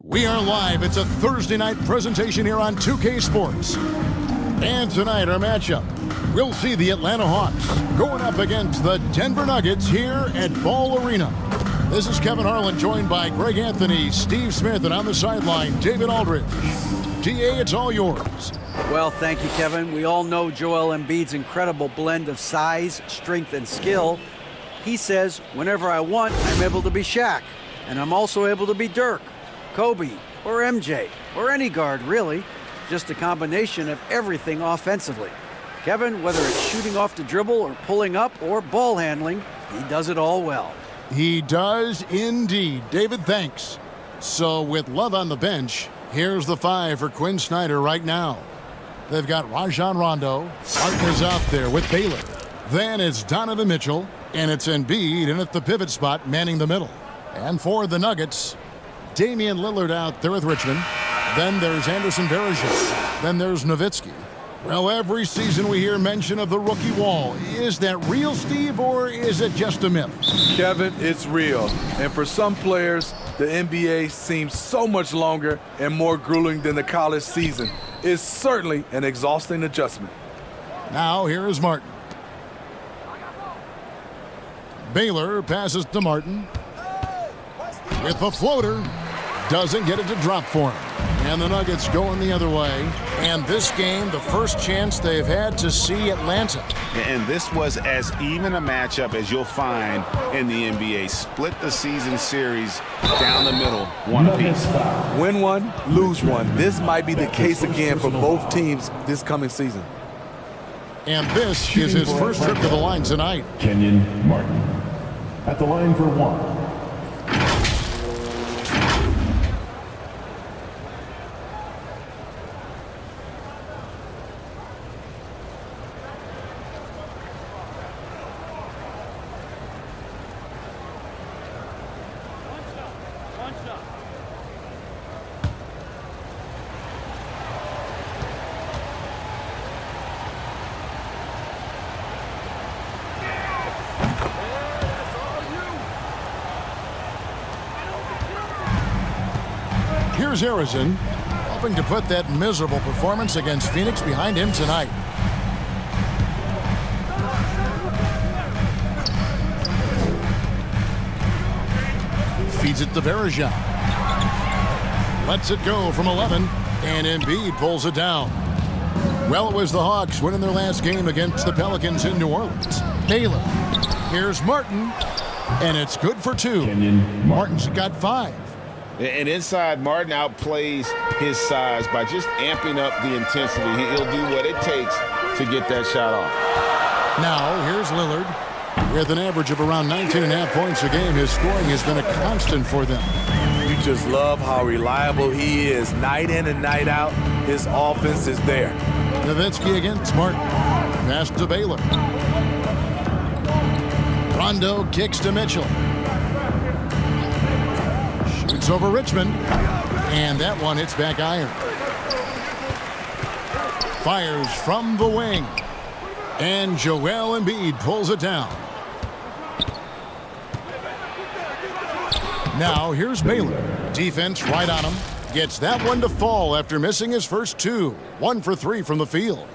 We are live. It's a Thursday night presentation here on 2K Sports. And tonight, our matchup, we'll see the Atlanta Hawks going up against the Denver Nuggets here at Ball Arena. This is Kevin Harlan, joined by Greg Anthony, Steve Smith, and on the sideline, David Aldridge. DA, it's all yours. Well, thank you, Kevin. We all know Joel Embiid's incredible blend of size, strength, and skill. He says, whenever I want, I'm able to be Shaq. And I'm also able to be Dirk, Kobe, or MJ, or any guard, really. Just a combination of everything offensively. Kevin, whether it's shooting off the dribble or pulling up or ball handling, he does it all well. He does indeed. David, thanks. So with Love on the bench, here's the five for Quinn Snyder right now. They've got Rajon Rondo. Martin is out there with Baylor. Then it's Donovan Mitchell, and it's Embiid in at the pivot spot, manning the middle. And for the Nuggets, Damian Lillard out there with Richmond. Then there's Anderson Varejao. Then there's Nowitzki. Well, every season we hear mention of the rookie wall. Is that real, Steve, or is it just a myth? Kevin, it's real. And for some players, the NBA seems so much longer and more grueling than the college season. It's certainly an exhausting adjustment. Now here is Martin. Baylor passes to Martin. With the floater. Doesn't get it to drop for him. And the Nuggets going the other way. And this game, the first chance they've had to see Atlanta. And this was as even a matchup as you'll find in the NBA. Split the season series down the middle, one apiece. Win one, lose one. This might be the case again for both teams this coming season. And this is his first trip to the line tonight. Kenyon Martin at the line for one. Here's Harrison, hoping to put that miserable performance against Phoenix behind him tonight. Feeds it to Varejao. Lets it go from 11, and Embiid pulls it down. Well, it was the Hawks winning their last game against the Pelicans in New Orleans. Baylor. Here's Martin, and it's good for two. Martin's got 5. And inside, Martin outplays his size by just amping up the intensity. He'll do what it takes to get that shot off. Now, here's Lillard. With an average of around 19.5 points a game, his scoring has been a constant for them. You just love how reliable he is. Night in and night out, his offense is there. Nowitzki against Martin. Pass to Baylor. Rondo kicks to Mitchell. Shoots over Richmond. And that one hits back iron. Fires from the wing. And Joel Embiid pulls it down. Now here's Baylor. Defense right on him. Gets that one to fall after missing his first 2. 1 for 3 from the field.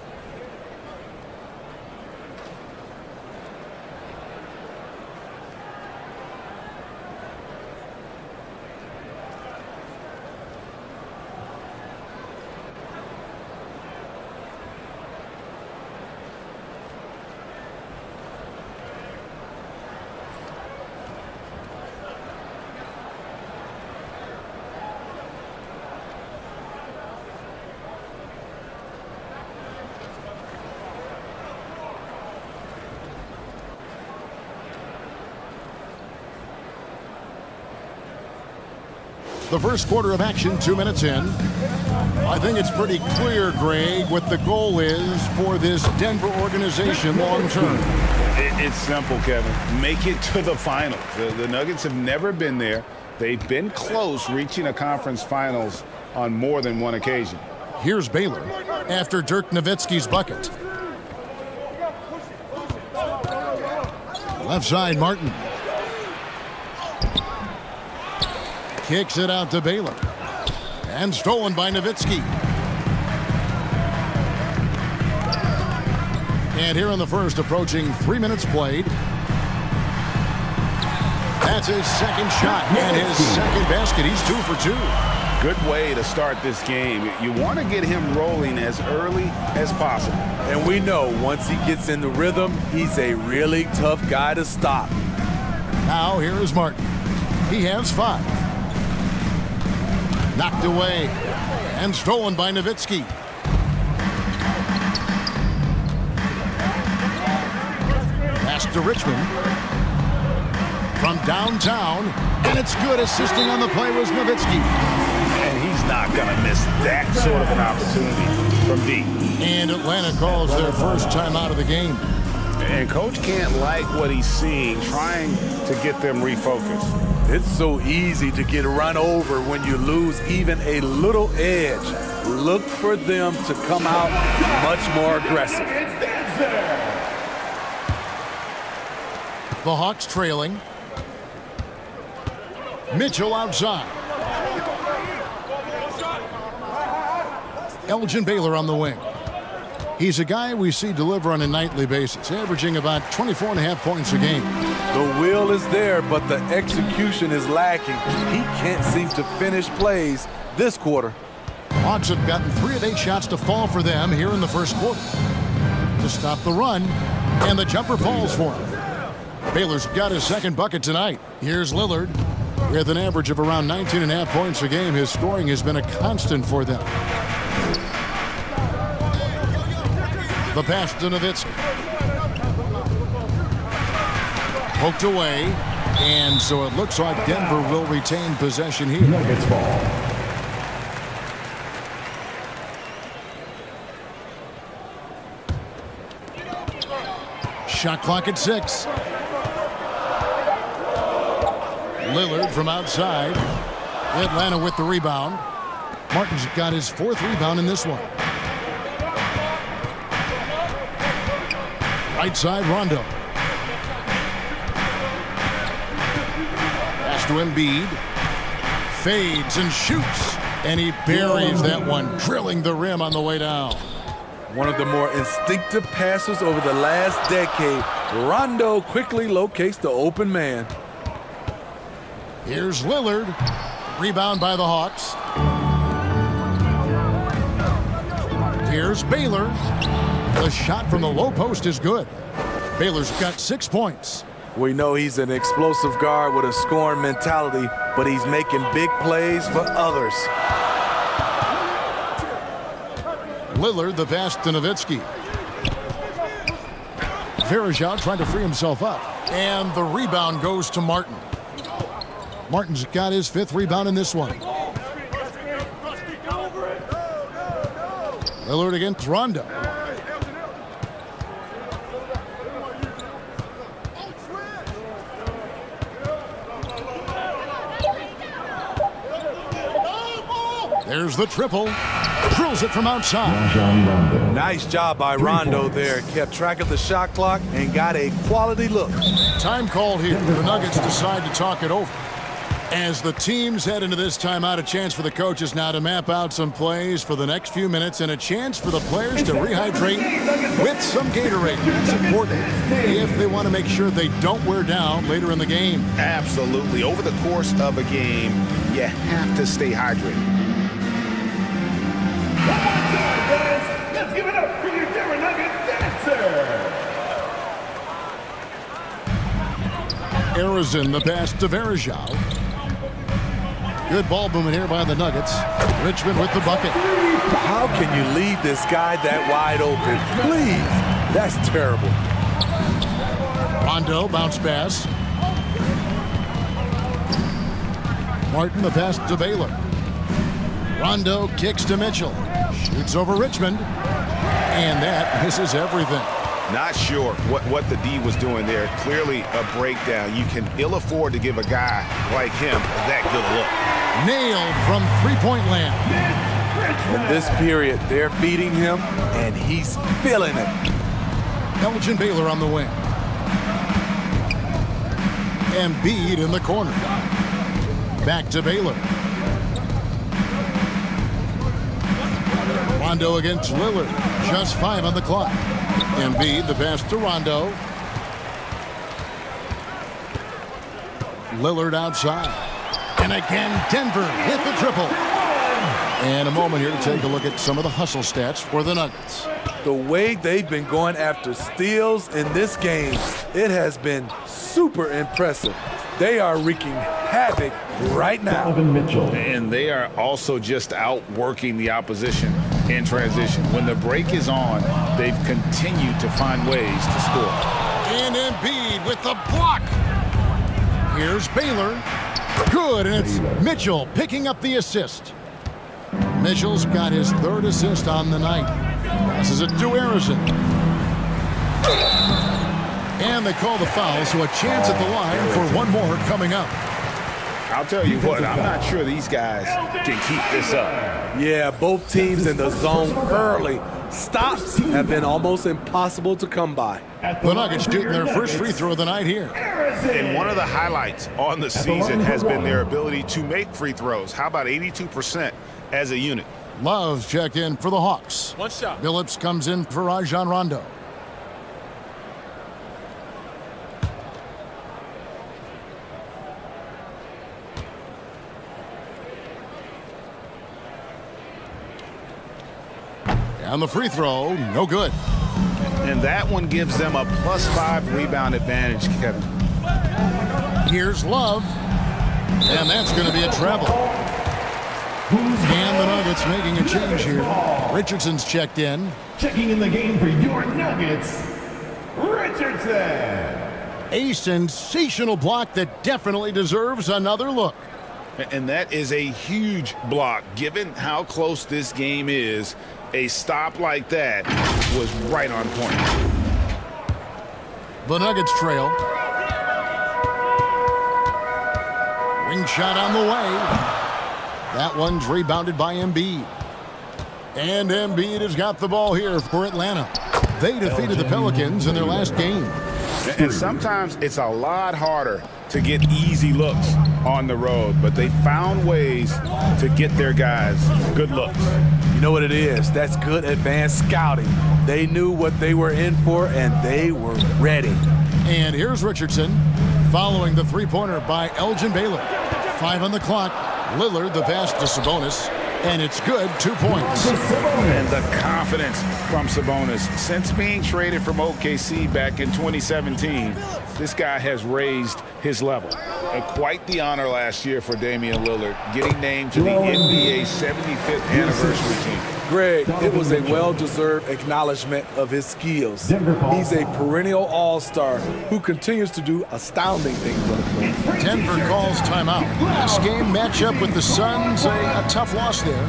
The first quarter of action, 2 minutes in. I think it's pretty clear, Greg, what the goal is for this Denver organization long term. It's simple, Kevin. Make it to the finals. The Nuggets have never been there. They've been close reaching a conference finals on more than one occasion. Here's Baylor after Dirk Nowitzki's bucket. Left side, Martin. Kicks it out to Baylor. And stolen by Nowitzki. And here in the first, approaching 3 minutes played. That's his second shot and his second basket. He's 2 for 2. Good way to start this game. You want to get him rolling as early as possible. And we know once he gets in the rhythm, he's a really tough guy to stop. Now here is Martin. He has 5. Knocked away and stolen by Nowitzki. Pass to Richmond. From downtown, and it's good. Assisting on the play was Nowitzki. And he's not going to miss that sort of an opportunity from deep. And Atlanta calls their first time out of the game. And Coach can't like what he's seeing, trying to get them refocused. It's so easy to get run over when you lose even a little edge. Look for them to come out much more aggressive. The Hawks trailing. Mitchell outside. Elgin Baylor on the wing. He's a guy we see deliver on a nightly basis, averaging about 24.5 points a game. The will is there, but the execution is lacking. He can't seem to finish plays this quarter. Hawks have gotten 3 of 8 shots to fall for them here in the first quarter. To stop the run, and the jumper falls for him. Baylor's got his second bucket tonight. Here's Lillard. With an average of around 19.5 points a game, his scoring has been a constant for them. The pass to Nowitzki. Poked away, and so it looks like Denver will retain possession here. Nuggets ball. Shot clock at 6. Lillard from outside. Atlanta with the rebound. Martin's got his 4th rebound in this one. Right side, Rondo. Pass to Embiid. Fades and shoots. And he buries that one, drilling the rim on the way down. One of the more instinctive passes over the last decade. Rondo quickly locates the open man. Here's Lillard. Rebound by the Hawks. Here's Baylor. The shot from the low post is good. Baylor's got 6 points. We know he's an explosive guard with a scoring mentality, but he's making big plays for others. Lillard, the pass to Nowitzki. Verajao trying to free himself up. And the rebound goes to Martin. Martin's got his 5th rebound in this one. Lillard against Rondo. There's the triple. Drills it from outside. Nice job by Rondo there. Kept track of the shot clock and got a quality look. Time called here. The Nuggets decide to talk it over. As the teams head into this timeout, a chance for the coaches now to map out some plays for the next few minutes and a chance for the players to rehydrate with some Gatorade. That's important if they want to make sure they don't wear down later in the game. Absolutely. Over the course of a game, you have to stay hydrated. Let's give it up for your Denver Nuggets dancer. Arizona, the pass to Verajao. Good ball movement here by the Nuggets. Richmond with the bucket. How can you leave this guy that wide open? Please. That's terrible. Rondo, bounce pass. Martin, the pass to Baylor. Rondo kicks to Mitchell. Shoots over Richmond. And that misses everything. Not sure what the D was doing there. Clearly a breakdown. You can ill afford to give a guy like him that good look. Nailed from three-point land. In this period, they're feeding him, and he's feeling it. Elgin Baylor on the wing. Embiid in the corner. Back to Baylor. Rondo against Lillard. Just 5 on the clock. Embiid, the pass to Rondo. Lillard outside. And again, Denver hit the triple. And a moment here to take a look at some of the hustle stats for the Nuggets. The way they've been going after steals in this game, it has been super impressive. They are wreaking havoc right now. Donovan Mitchell. And they are also just outworking the opposition in transition. When the break is on, they've continued to find ways to score. And Embiid with the block. Here's Baylor. Good, and it's Mitchell picking up the assist. Mitchell's got his 3rd assist on the night. Passes it to Harrison. And they call the foul, so a chance at the line for one more coming up. I'll tell you what, I'm not sure these guys can keep this up. Yeah, both teams in the zone early. Stops have been almost impossible to come by. The Nuggets shooting their first free throw of the night here. And one of the highlights on the season has been their ability to make free throws. How about 82% as a unit? Love checked in for the Hawks. One shot. Phillips comes in for Rajon Rondo. And the free throw, no good. And that one gives them a +5 rebound advantage, Kevin. Here's Love. And that's going to be a travel. And the Nuggets making a change here. Richardson's checked in. Checking in the game for your Nuggets, Richardson. A sensational block that definitely deserves another look. And that is a huge block. Given how close this game is, a stop like that was right on point. The Nuggets trail. Ring shot on the way. That one's rebounded by Embiid. And Embiid has got the ball here for Atlanta. They defeated the Pelicans in their last game. And sometimes it's a lot harder to get easy looks on the road, but they found ways to get their guys good looks. You know what it is? That's good advanced scouting. They knew what they were in for, and they were ready. And here's Richardson following the three-pointer by Elgin Baylor. 5 on the clock. Lillard the pass to Sabonis, and it's good. 2 points. And the confidence from Sabonis. Since being traded from OKC back in 2017, this guy has raised his level. Quite the honor last year for Damian Lillard, getting named to the NBA 75th anniversary team. Greg, it was a well-deserved acknowledgement of his skills. He's a perennial all-star who continues to do astounding things on the floor. Denver calls timeout. This game matchup with the Suns, a tough loss there.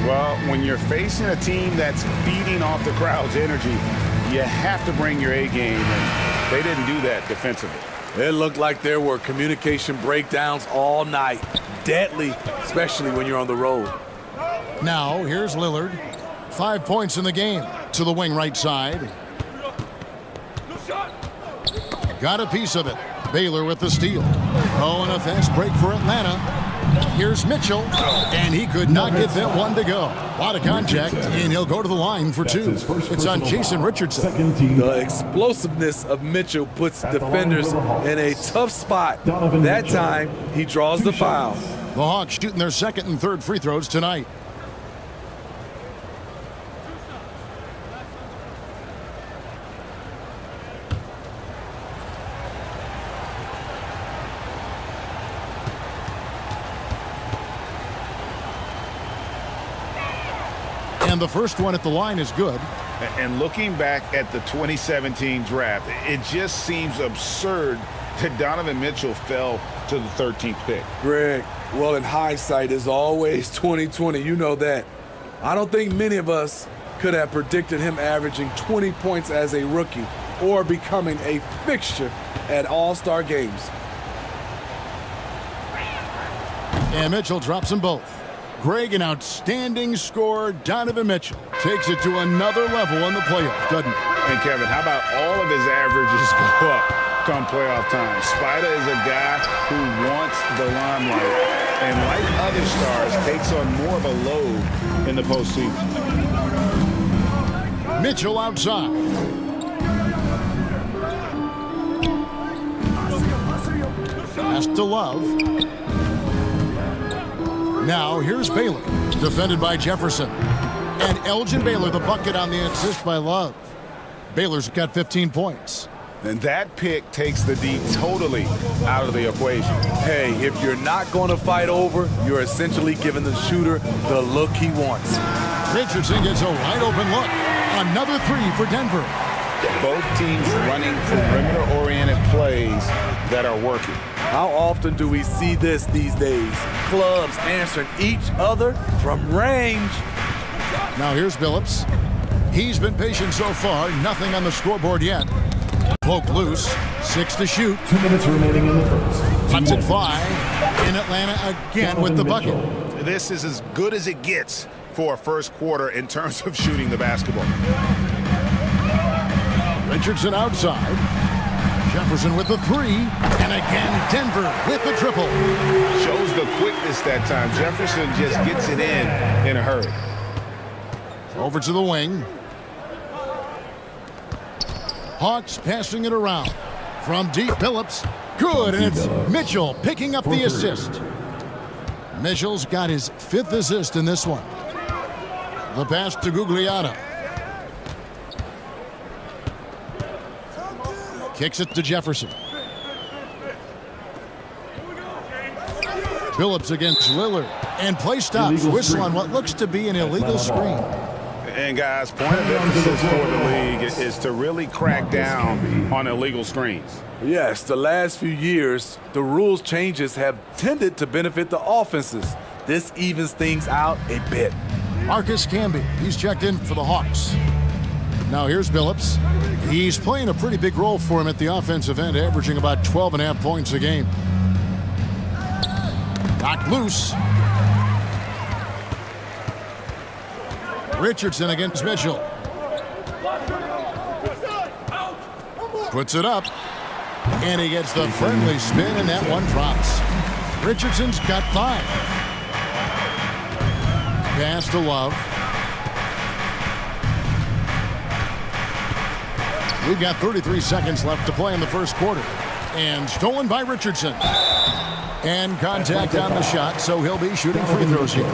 Well, when you're facing a team that's feeding off the crowd's energy, you have to bring your A game, and they didn't do that defensively. It looked like there were communication breakdowns all night. Deadly, especially when you're on the road. Now, here's Lillard. 5 points in the game to the wing right side. Got a piece of it. Baylor with the steal. Oh, and a fast break for Atlanta. Here's Mitchell, and he could not get that one to go. A lot of contact, and he'll go to the line for 2. It's on Jason Richardson. The explosiveness of Mitchell puts defenders in a tough spot. That time, he draws the foul. The Hawks shooting their 2nd and 3rd free throws tonight. And the first one at the line is good. And looking back at the 2017 draft, it just seems absurd that Donovan Mitchell fell to the 13th pick. Greg, well, in hindsight is always 20/20. You know that. I don't think many of us could have predicted him averaging 20 points as a rookie or becoming a fixture at All-Star games. And Mitchell drops them both. Greg, an outstanding scorer. Donovan Mitchell takes it to another level in the playoff, doesn't he? And Kevin, how about all of his averages go up come playoff time? Spider is a guy who wants the limelight. and like other stars, takes on more of a load in the postseason. Mitchell outside. Pass to Love. Now here's Baylor, defended by Jefferson. And Elgin Baylor, the bucket on the assist by Love. Baylor's got 15 points. And that pick takes the D totally out of the equation. Hey, if you're not going to fight over, you're essentially giving the shooter the look he wants. Richardson gets a wide open look. Another three for Denver. Both teams running perimeter-oriented plays that are working. How often do we see this these days? Clubs answering each other from range. Now here's Billups. He's been patient so far. Nothing on the scoreboard yet. Poke loose. 6 to shoot. 2 minutes remaining in the first. Lets it fly. In Atlanta again with the bucket. This is as good as it gets for a first quarter in terms of shooting the basketball. Richardson outside. Jefferson with the three. And again, Denver with the triple. Shows the quickness that time. Jefferson just gets it in a hurry. Over to the wing. Hawks passing it around. From deep, Billups. Good, and it's Mitchell picking up the assist. Mitchell's got his 5th assist in this one. The pass to Gugliotta. Kicks it to Jefferson. Billups against Lillard. And play stops. Whistle on what looks to be an illegal screen. And guys, point of emphasis for the league is to really crack down on illegal screens. Yes, the last few years, the rules changes have tended to benefit the offenses. This evens things out a bit. Marcus Camby, he's checked in for the Hawks. Now here's Billups. He's playing a pretty big role for him at the offensive end, averaging about 12.5 points a game. Knocked loose. Richardson against Mitchell. Puts it up. And he gets the friendly spin, and that one drops. Richardson's got 5. Pass to Love. We've got 33 seconds left to play in the first quarter. And stolen by Richardson. And contact on the shot, so he'll be shooting free throws here.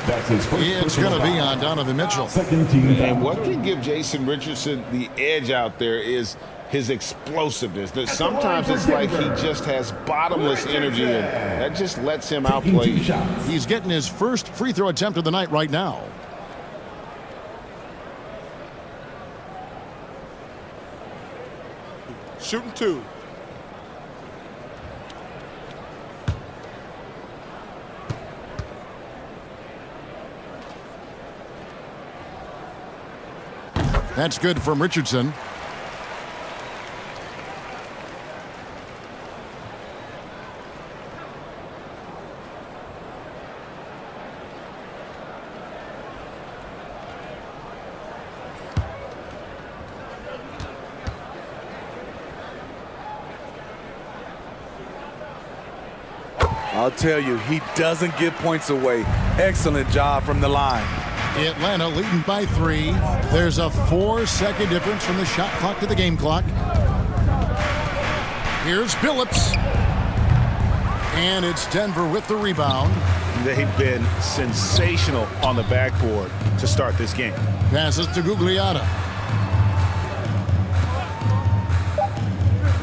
That's his first. It's going to be on Donovan Mitchell. Second team. And what can give Jason Richardson the edge out there is his explosiveness. Sometimes it's like he just has bottomless energy, and that just lets him outplay you. He's getting his first free throw attempt of the night right now. Shooting 2. That's good from Richardson. I'll tell you, he doesn't give points away. Excellent job from the line. Atlanta leading by 3. There's a 4-second difference from the shot clock to the game clock. Here's Billups. And it's Denver with the rebound. They've been sensational on the backboard to start this game. Passes to Gugliotta.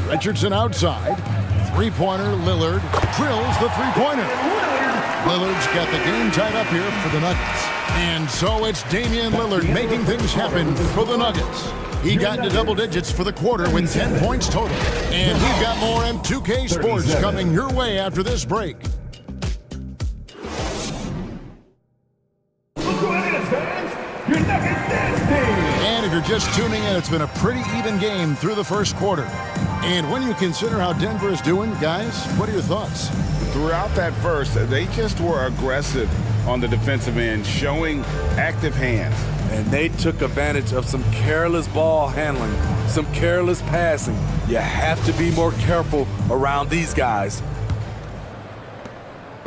Richardson outside. Three-pointer, Lillard drills the three-pointer. Lillard's got the game tied up here for the Nuggets. And so it's Damian Lillard making things happen for the Nuggets. He got into double digits for the quarter with 10 points total. And we've got more M2K Sports coming your way after this break. And if you're just tuning in, it's been a pretty even game through the first quarter. And when you consider how Denver is doing, guys, what are your thoughts? Throughout that first, they just were aggressive on the defensive end, showing active hands. And they took advantage of some careless ball handling, some careless passing. You have to be more careful around these guys.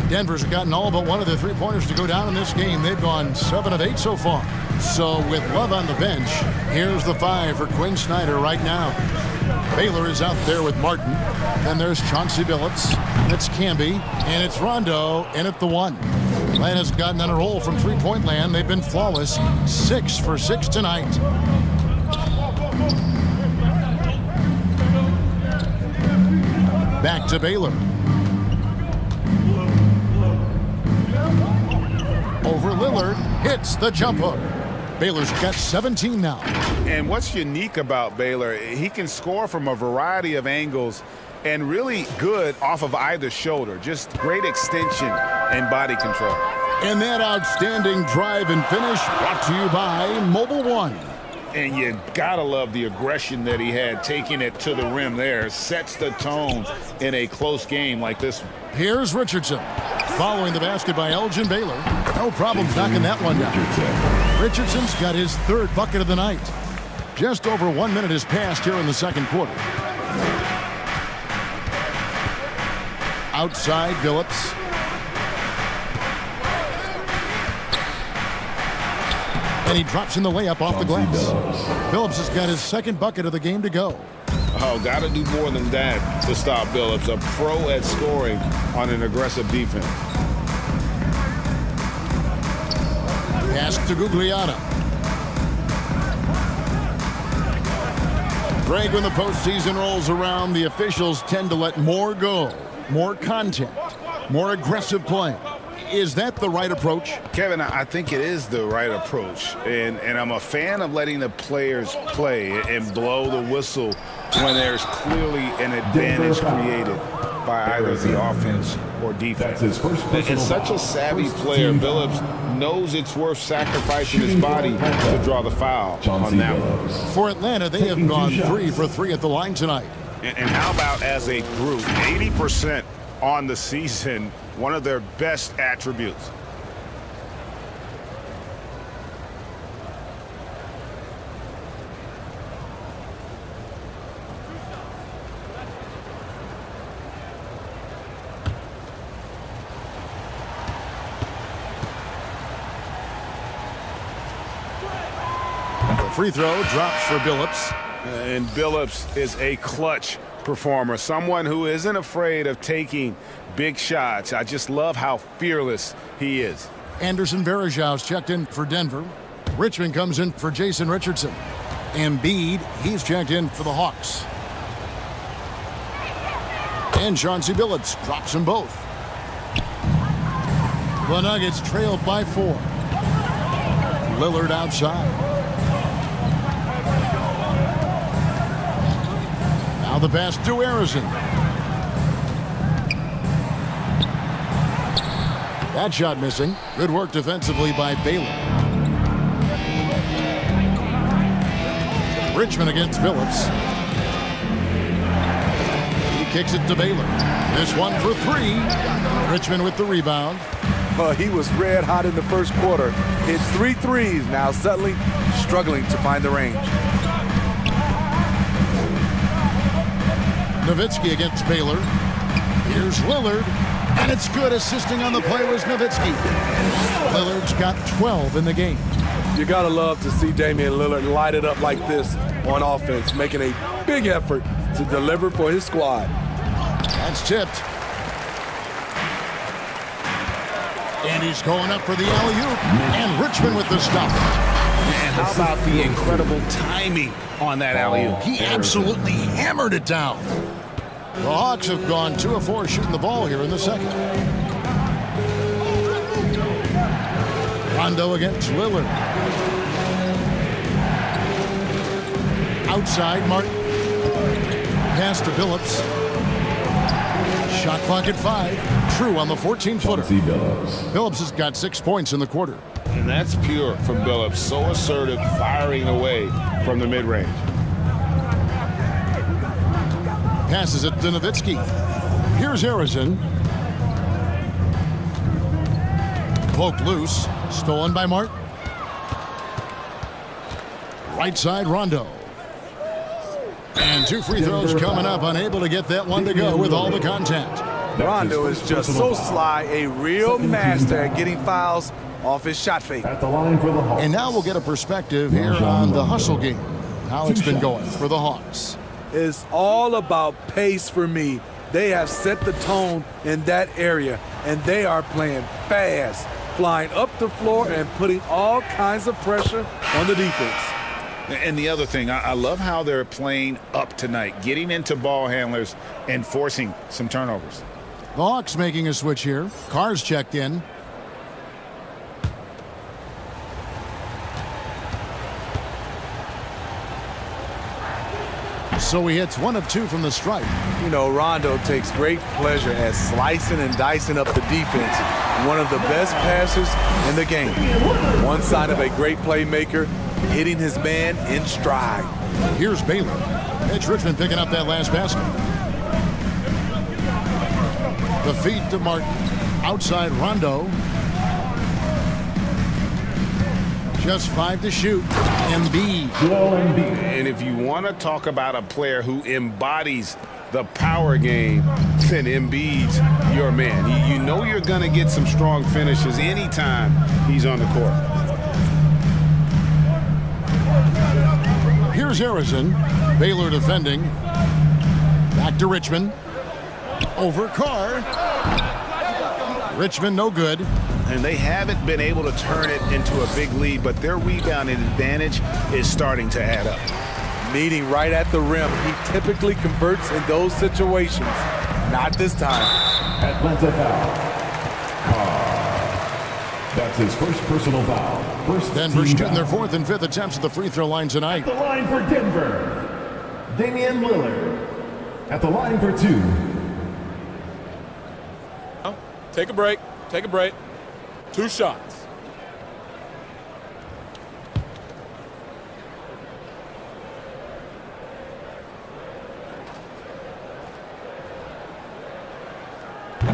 Denver's gotten all but one of the three-pointers to go down in this game. They've gone 7 of 8 so far. So with Love on the bench, here's the 5 for Quinn Snyder right now. Baylor is out there with Martin. Then there's Chauncey Billups. It's Camby. And it's Rondo in at the 1. Atlanta's gotten on a roll from three-point land. They've been flawless. 6 for 6 tonight. Back to Baylor. Over Lillard. Hits the jump hook. Baylor's got 17 now. And what's unique about Baylor, he can score from a variety of angles and really good off of either shoulder. Just great extension and body control. And that outstanding drive and finish brought to you by Mobile One. And you gotta love the aggression that he had, taking it to the rim there. Sets the tone in a close game like this one. Here's Richardson. Following the basket by Elgin. Baylor. No problems knocking that one down. Richardson's got his 3rd bucket of the night. Just over 1 minute has passed here in the second quarter. Outside, Billups. And he drops in the layup off the glass. Billups has got his 2nd bucket of the game to go. Oh, got to do more than that to stop Billups. A pro at scoring on an aggressive defense. Pass to Gugliotta. Greg, when the postseason rolls around, the officials tend to let more go. More contact. More aggressive play. Is that the right approach? Kevin, I think it is the right approach. And I'm a fan of letting the players play and blow the whistle when there's clearly an advantage created by either the offense or defense. And such a savvy player, Billups knows it's worth sacrificing his body to draw the foul on that one. For Atlanta, they have gone 3 for 3 at the line tonight. And how about as a group, 80% on the season, one of their best attributes. The free throw drops for Billups. And Billups is a clutch performer, someone who isn't afraid of taking big shots. I just love how fearless he is. Anderson Varejau's checked in for Denver. Richmond comes in for Jason Richardson. Embiid, he's checked in for the Hawks. And Chauncey Billups drops them both. The Nuggets trailed by 4. Lillard outside. Now the pass to Harrison. That shot missing. Good work defensively by Baylor. Richmond against Billups. He kicks it to Baylor. This one for 3. Richmond with the rebound. He was red hot in the first quarter. Hit 3 threes. Now suddenly struggling to find the range. Nowitzki against Baylor. Here's Lillard. And it's good. Assisting on the play was Nowitzki. Lillard's got 12 in the game. You gotta love to see Damian Lillard light it up like this on offense, making a big effort to deliver for his squad. That's tipped. And he's going up for the alley-oop. And Richmond with the stop. And how about the incredible timing on that alley-oop? He absolutely hammered it down. The Hawks have gone 2 of 4 shooting the ball here in the second. Rondo against Lillard. Outside, Martin. Pass to Billups. Shot clock at 5. True on the 14-footer. Billups has got 6 points in the quarter. And that's pure from Billups. So assertive, firing away from the mid-range. Passes it to Nowitzki. Here's Harrison. Poked loose. Stolen by Martin. Right side, Rondo. And 2 free throws coming up. Unable to get that one to go with all the contact. Rondo is just so sly, a real master at getting fouls off his shot fake. At the line for the Hawks. And now we'll get a perspective here on the hustle game. How it's been going for the Hawks. It's all about pace for me. They have set the tone in that area, and they are playing fast, flying up the floor and putting all kinds of pressure on the defense. And the other thing, I love how they're playing up tonight, getting into ball handlers and forcing some turnovers. The Hawks making a switch here. Carr's checked in. So he hits 1 of 2 from the stripe. You know, Rondo takes great pleasure at slicing and dicing up the defense. One of the best passers in the game. One sign of a great playmaker, hitting his man in stride. Here's Baylor. It's Richmond picking up that last basket. The feed to Martin. Outside Rondo. Just 5 to shoot. Embiid. And if you want to talk about a player who embodies the power game, then Embiid's your man. You know you're going to get some strong finishes anytime he's on the court. Here's Harrison. Baylor defending. Back to Richmond. Over Carr. Richmond no good. And they haven't been able to turn it into a big lead, but their rebounding advantage is starting to add up. Meeting right at the rim, he typically converts in those situations. Not this time. Atlanta foul. That's his first personal foul. First Denver team shooting their foul. 4th and 5th attempts at the free throw line tonight. At the line for Denver, Damian Lillard. At the line for 2. Take a break. Take a break. 2 shots.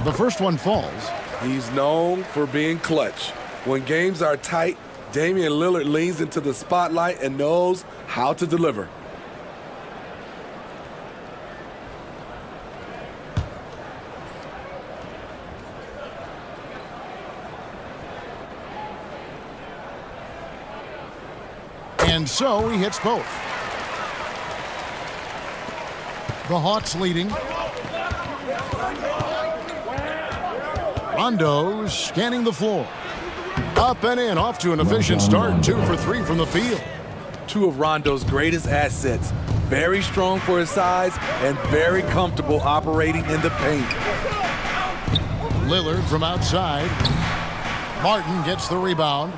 The first one falls. He's known for being clutch. When games are tight, Damian Lillard leans into the spotlight and knows how to deliver. And so he hits both. The Hawks leading. Rondo scanning the floor. Up and in, off to an efficient start. 2 for 3 from the field. 2 of Rondo's greatest assets. Very strong for his size and very comfortable operating in the paint. Lillard from outside. Martin gets the rebound.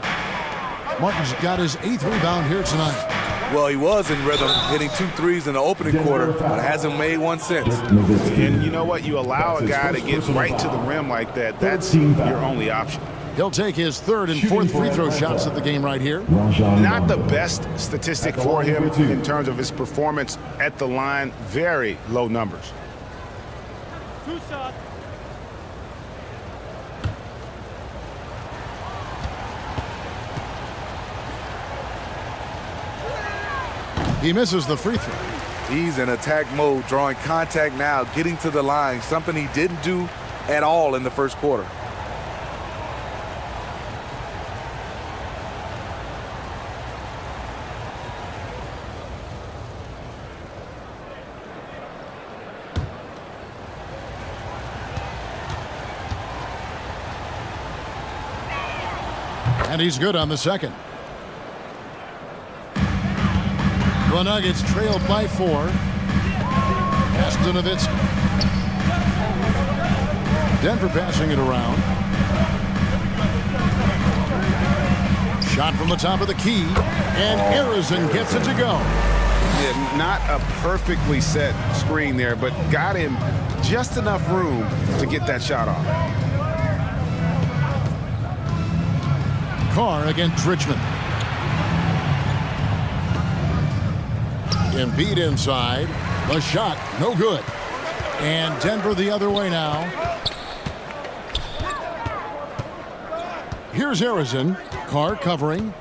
Martin's got his 8th rebound here tonight. Well, he was in rhythm, hitting 2 threes in the opening quarter, but hasn't made one since. And you know what? You allow a guy to get right to the rim like that. That's your only option. He'll take his 3rd and 4th free throw shots of the game right here. Not the best statistic for him in terms of his performance at the line. Very low numbers. 2 shots. He misses the free throw. He's in attack mode, drawing contact now, getting to the line, something he didn't do at all in the first quarter. And he's good on the second. The Nuggets trailed by 4. Pass to Nowitzki. Denver passing it around. Shot from the top of the key. And Harrison gets it to go. Yeah, not a perfectly set screen there, but got him just enough room to get that shot off. Carr against Richmond. Embiid inside. The shot, no good. And Denver the other way now. Here's Harrison. Carr covering.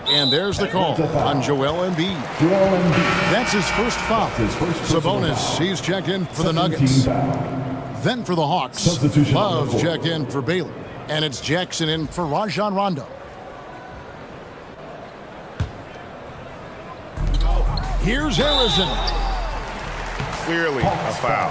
And there's the call on Joel Embiid. That's his first foul. Sabonis, he's checked in for the Nuggets. Then for the Hawks, Substitution on the Love floor. checked in for Baylor. And it's Jackson in for Rajon Rondo. Here's Harrison. Clearly a foul.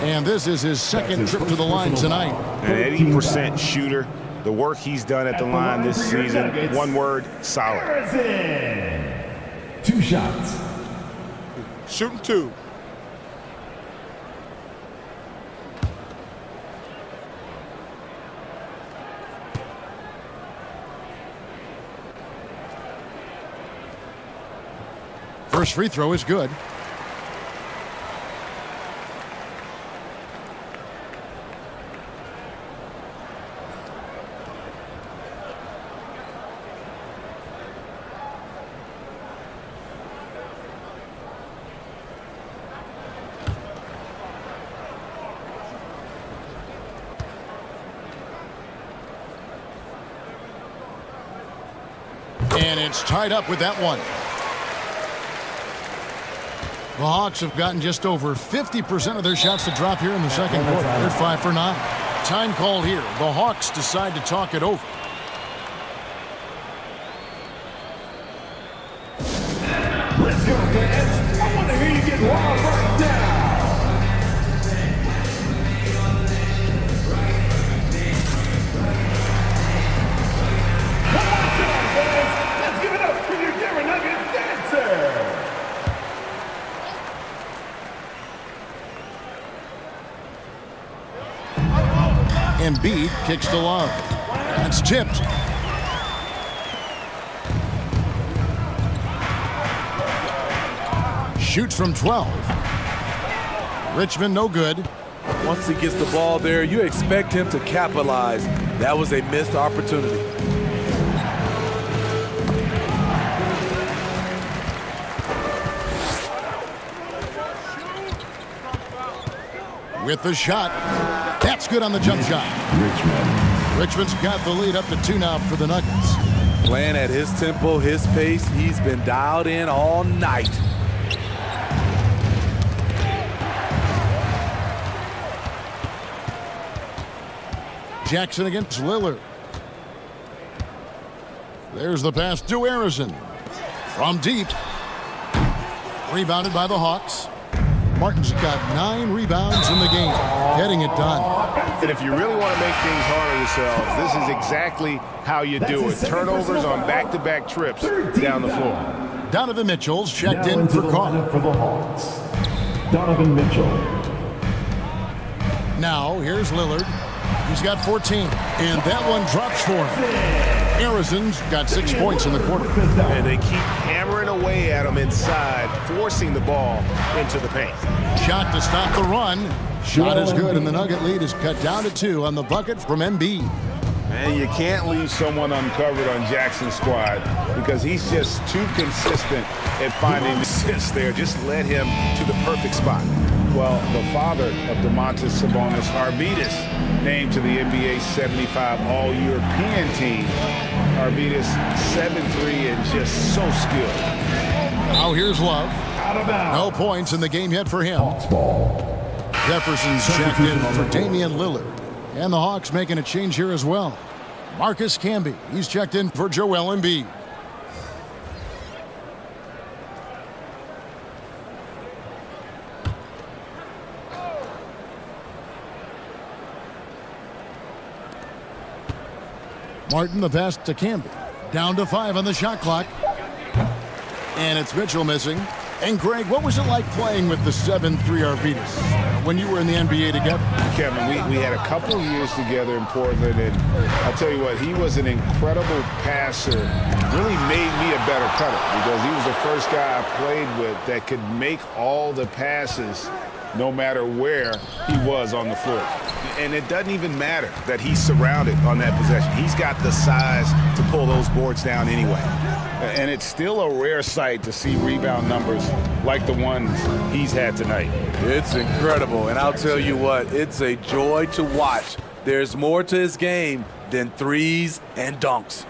And this is his second trip to the line tonight. An 80% shooter. The work he's done at the line this season, one word, solid. Harrison. 2 shots. Shooting 2. First free throw is good. And it's tied up with that one. The Hawks have gotten just over 50% of their shots to drop here in the second quarter. They're 5 for 9. Time called here. The Hawks decide to talk it over. Let's go, fans. I want to hear you get wild right now. One more time, fans. Let's give it up for your Denver Nuggets dancer. Embiid kicks to Love. That's tipped. Shoots from 12. Richmond no good. Once he gets the ball there, you expect him to capitalize. That was a missed opportunity. With the shot. That's good on the jump shot. Richmond's got the lead up to 2 now for the Nuggets. Playing at his tempo, his pace. He's been dialed in all night. Jackson against Lillard. There's the pass to Harrison. From deep. Rebounded by the Hawks. Martin's got 9 rebounds in the game, getting it done. And if you really want to make things hard on yourselves, this is exactly how you do it. Turnovers on back-to-back trips down the floor. Donovan Mitchell's checked Now in into for the Carr. lineup for the Hawks. Donovan Mitchell. Now, here's Lillard. He's got 14, and that one drops for him. Harrison's got 6 points in the quarter. And they keep hammering away at him inside, forcing the ball into the paint. Shot to stop the run. Shot is good, and the Nugget lead is cut down to 2 on the bucket from Embiid. Man, you can't leave someone uncovered on Jackson's squad because he's just too consistent at finding assists there. Just led him to the perfect spot. Well, the father of Domantas Sabonis, Arvydas, named to the NBA 75 All-European team. Arvydas 7'3" and just so skilled. Now here's Love. Out of bounds. No points in the game yet for him. Hawks ball. Jefferson's checked in for Damian Lillard. And the Hawks making a change here as well. Marcus Camby, he's checked in for Joel Embiid. Martin the pass to Camby. Down to 5 on the shot clock. And it's Mitchell missing. And Greg, what was it like playing with the 7'3" Arvydas when you were in the NBA together? Kevin, we had a couple of years together in Portland, and I'll tell you what, he was an incredible passer. Really made me a better cutter because he was the first guy I played with that could make all the passes no matter where he was on the floor. And it doesn't even matter that he's surrounded on that possession. He's got the size to pull those boards down anyway. And it's still a rare sight to see rebound numbers like the ones he's had tonight. It's incredible, and I'll tell you what, it's a joy to watch. There's more to his game than threes and dunks.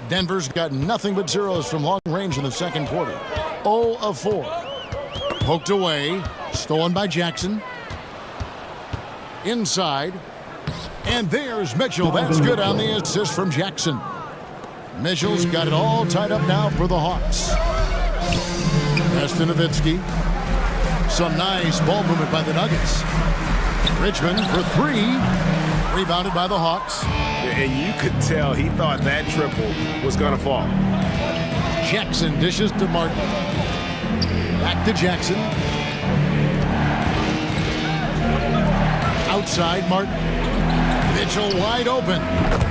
Denver's got nothing but zeros from long range in the second quarter. 0 of 4. Poked away. Stolen by Jackson. Inside. And there's Mitchell. That's good on the assist from Jackson. Mitchell's got it all tied up now for the Hawks. Pass to Nowitzki. Some nice ball movement by the Nuggets. Richmond for three. Rebounded by the Hawks. And you could tell he thought that triple was going to fall. Jackson dishes to Martin. Back to Jackson. Outside Martin. Mitchell wide open.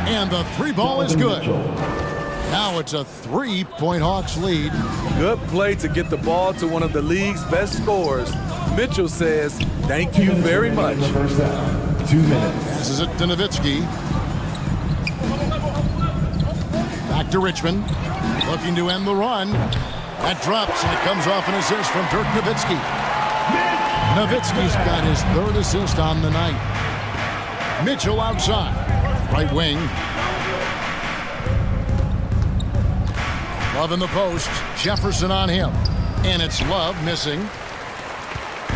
And the three ball is good. Now it's a 3-point Hawks lead. Good play to get the ball to one of the league's best scorers. Mitchell says, thank you very much. First down, 2 minutes. Passes it to Nowitzki. Back to Richmond. Looking to end the run. That drops, and it comes off an assist from Dirk Nowitzki. Nowitzki's got his third assist on the night. Mitchell outside. Right wing. Love in the post. Jefferson on him. And it's Love missing.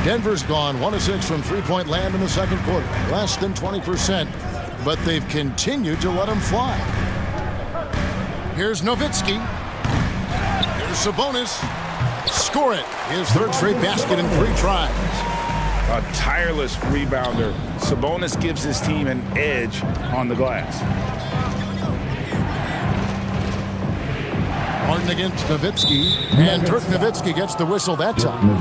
Denver's gone 1 of 6 from three-point land in the second quarter. Less than 20%. But they've continued to let him fly. Here's Nowitzki. Here's Sabonis. Score it. His third straight basket in 3 tries. A tireless rebounder. Sabonis gives his team an edge on the glass. Martin against Nowitzki, and Dirk Nowitzki gets the whistle that time.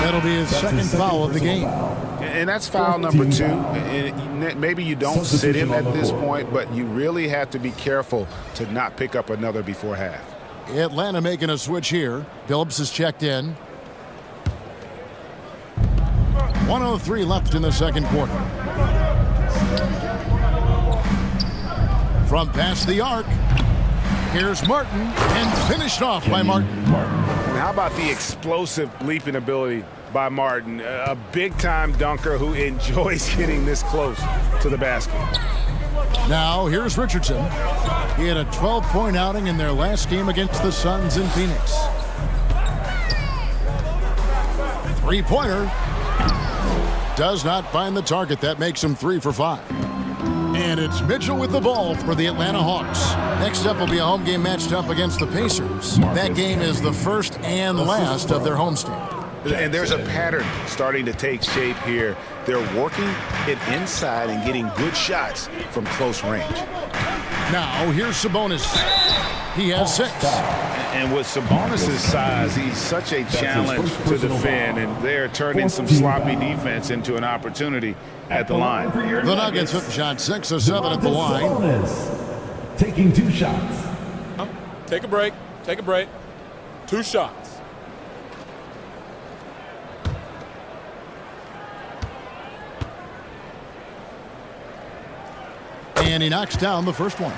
That'll be his second foul of the game. And that's foul number 2. And maybe you don't sit him at this point, but you really have to be careful to not pick up another before half. Atlanta making a switch here. Phillips is checked in. 1:03 left in the second quarter. From past the arc, here's Martin, and finished off by Martin. And how about the explosive leaping ability by Martin? A big-time dunker who enjoys getting this close to the basket. Now, here's Richardson. He had a 12-point outing in their last game against the Suns in Phoenix. Three-pointer. Does not find the target. That makes him 3 for 5. And it's Mitchell with the ball for the Atlanta Hawks. Next up will be a home game matched up against the Pacers. That game is the first and last of their homestand. And there's a pattern starting to take shape here. They're working it inside and getting good shots from close range. Now, here's Sabonis. He has 6. And with Sabonis' size, he's such a challenge to defend, and they're turning some sloppy defense into an opportunity at the line. The Nuggets have shot 6 of 7 at the line. Taking 2 shots. Take a break. Take a break. 2 shots. And he knocks down the first one.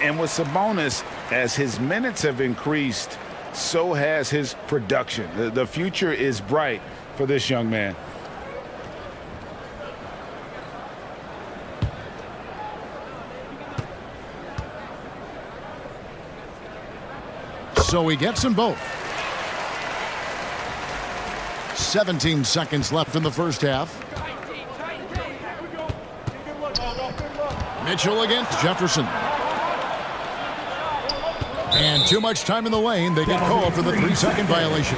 And with Sabonis, as his minutes have increased, so has his production. The future is bright for this young man. So he gets them both. 17 seconds left in the first half. Mitchell against Jefferson. And too much time in the lane. They get called for the 3-second violation.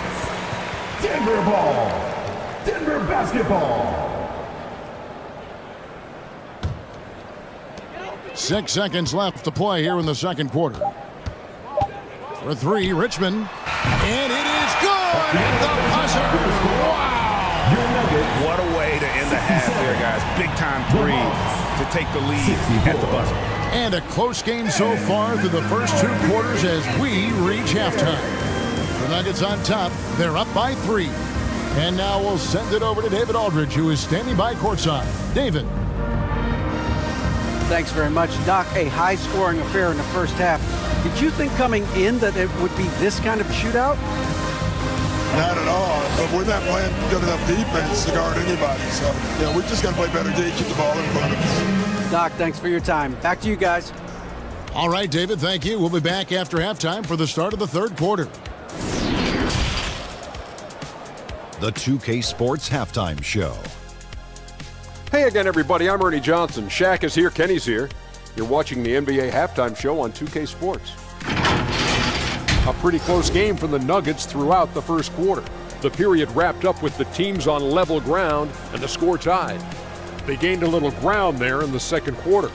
Denver ball. Denver basketball. 6 seconds left to play here in the second quarter. For 3, Richmond. And it is good at the buzzer. Wow. What a way to end the half there, guys. Big-time 3 to take the lead at the buzzer. And a close game so far through the first 2 quarters as we reach halftime. The Nuggets on top. They're up by 3. And now we'll send it over to David Aldridge, who is standing by courtside. David. Thanks very much, Doc. A high-scoring affair in the first half. Did you think coming in that it would be this kind of a shootout? Not at all. But we're not playing good enough defense to guard anybody. So, we just got to play better D, keep the ball in front of us. Doc, thanks for your time. Back to you guys. All right, David, thank you. We'll be back after halftime for the start of the third quarter. the 2K Sports Halftime Show. Hey again, everybody. I'm Ernie Johnson. Shaq is here. Kenny's here. You're watching the NBA Halftime Show on 2K Sports. A pretty close game from the Nuggets throughout the first quarter. The period wrapped up with the teams on level ground and the score tied. They gained a little ground there in the second quarter.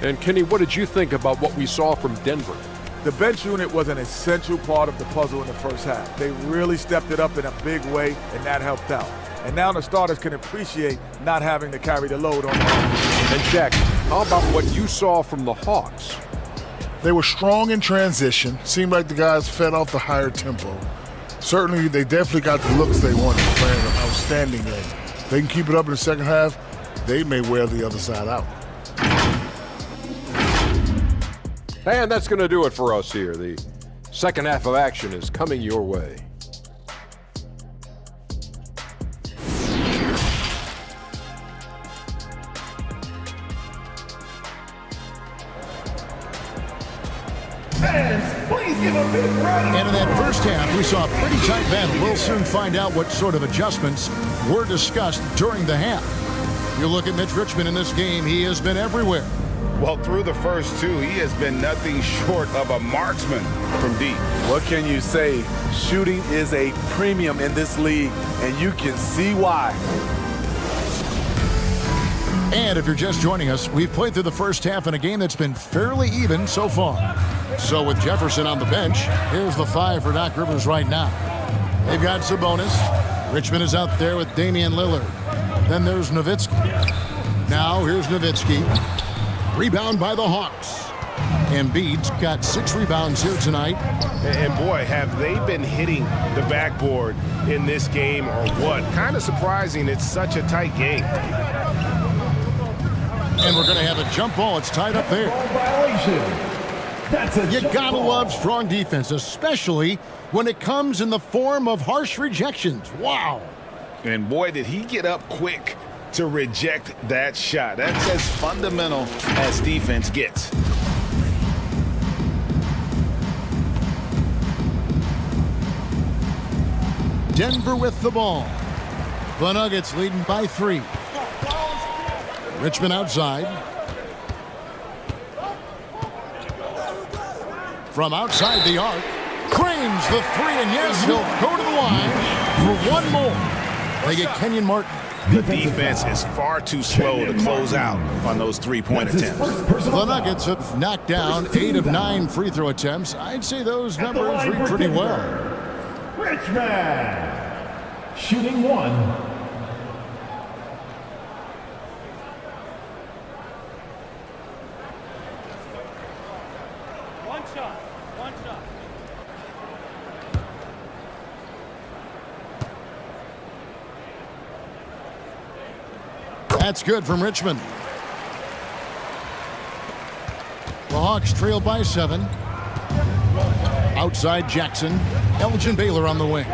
And Kenny, what did you think about what we saw from Denver? The bench unit was an essential part of the puzzle in the first half. They really stepped it up in a big way, and that helped out. And now the starters can appreciate not having to carry the load on them. And Shaq, how about what you saw from the Hawks? They were strong in transition. Seemed like the guys fed off the higher tempo. Certainly, they definitely got the looks they wanted, playing an outstanding game. If they can keep it up in the second half, they may wear the other side out. And that's going to do it for us here. The second half of action is coming your way. Fans, please give a big round. And in that first half, we saw a pretty tight battle. We'll soon find out what sort of adjustments were discussed during the half. You look at Mitch Richmond in this game, he has been everywhere. Well, through the first two, he has been nothing short of a marksman from deep. What can you say? Shooting is a premium in this league, and you can see why. And if you're just joining us, we've played through the first half in a game that's been fairly even so far. So with Jefferson on the bench, here's the 5 for Doc Rivers right now. They've got Sabonis. Richmond is out there with Damian Lillard. Then there's Nowitzki. Now here's Nowitzki. Rebound by the Hawks. Embiid's got 6 rebounds here tonight. And boy, have they been hitting the backboard in this game or what? Kind of surprising it's such a tight game. And we're going to have a jump ball. It's tied up there. That's a You gotta love strong defense, especially when it comes in the form of harsh rejections. Wow. And boy, did he get up quick to reject that shot. That's as fundamental as defense gets. Denver with the ball. The Nuggets leading by 3. Richmond outside. From outside the arc. Cranes the 3, and yes, he'll go to the line for one more. They get Kenyon Martin. The defense is far too slow to close out on those three-point attempts. The Nuggets have knocked down 8 of 9 free throw attempts. I'd say those numbers read pretty well. Richmond shooting 1. One shot. That's good from Richmond. The Hawks trail by 7. Outside Jackson. Elgin Baylor on the wing.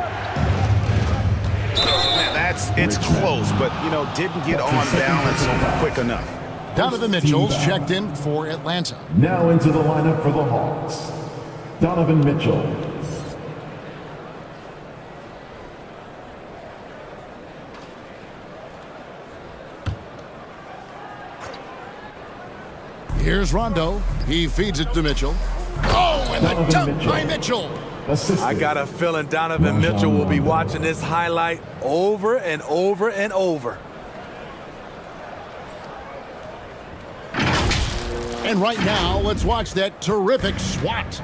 It's close, but, didn't get on balance quick enough. Donovan Mitchell's checked in for Atlanta. Now into the lineup for the Hawks. Donovan Mitchell. Here's Rondo. He feeds it to Mitchell. Oh, and the dunk by Mitchell. I got a feeling Donovan Mitchell will be watching this highlight over and over and over. And right now, let's watch that terrific swat.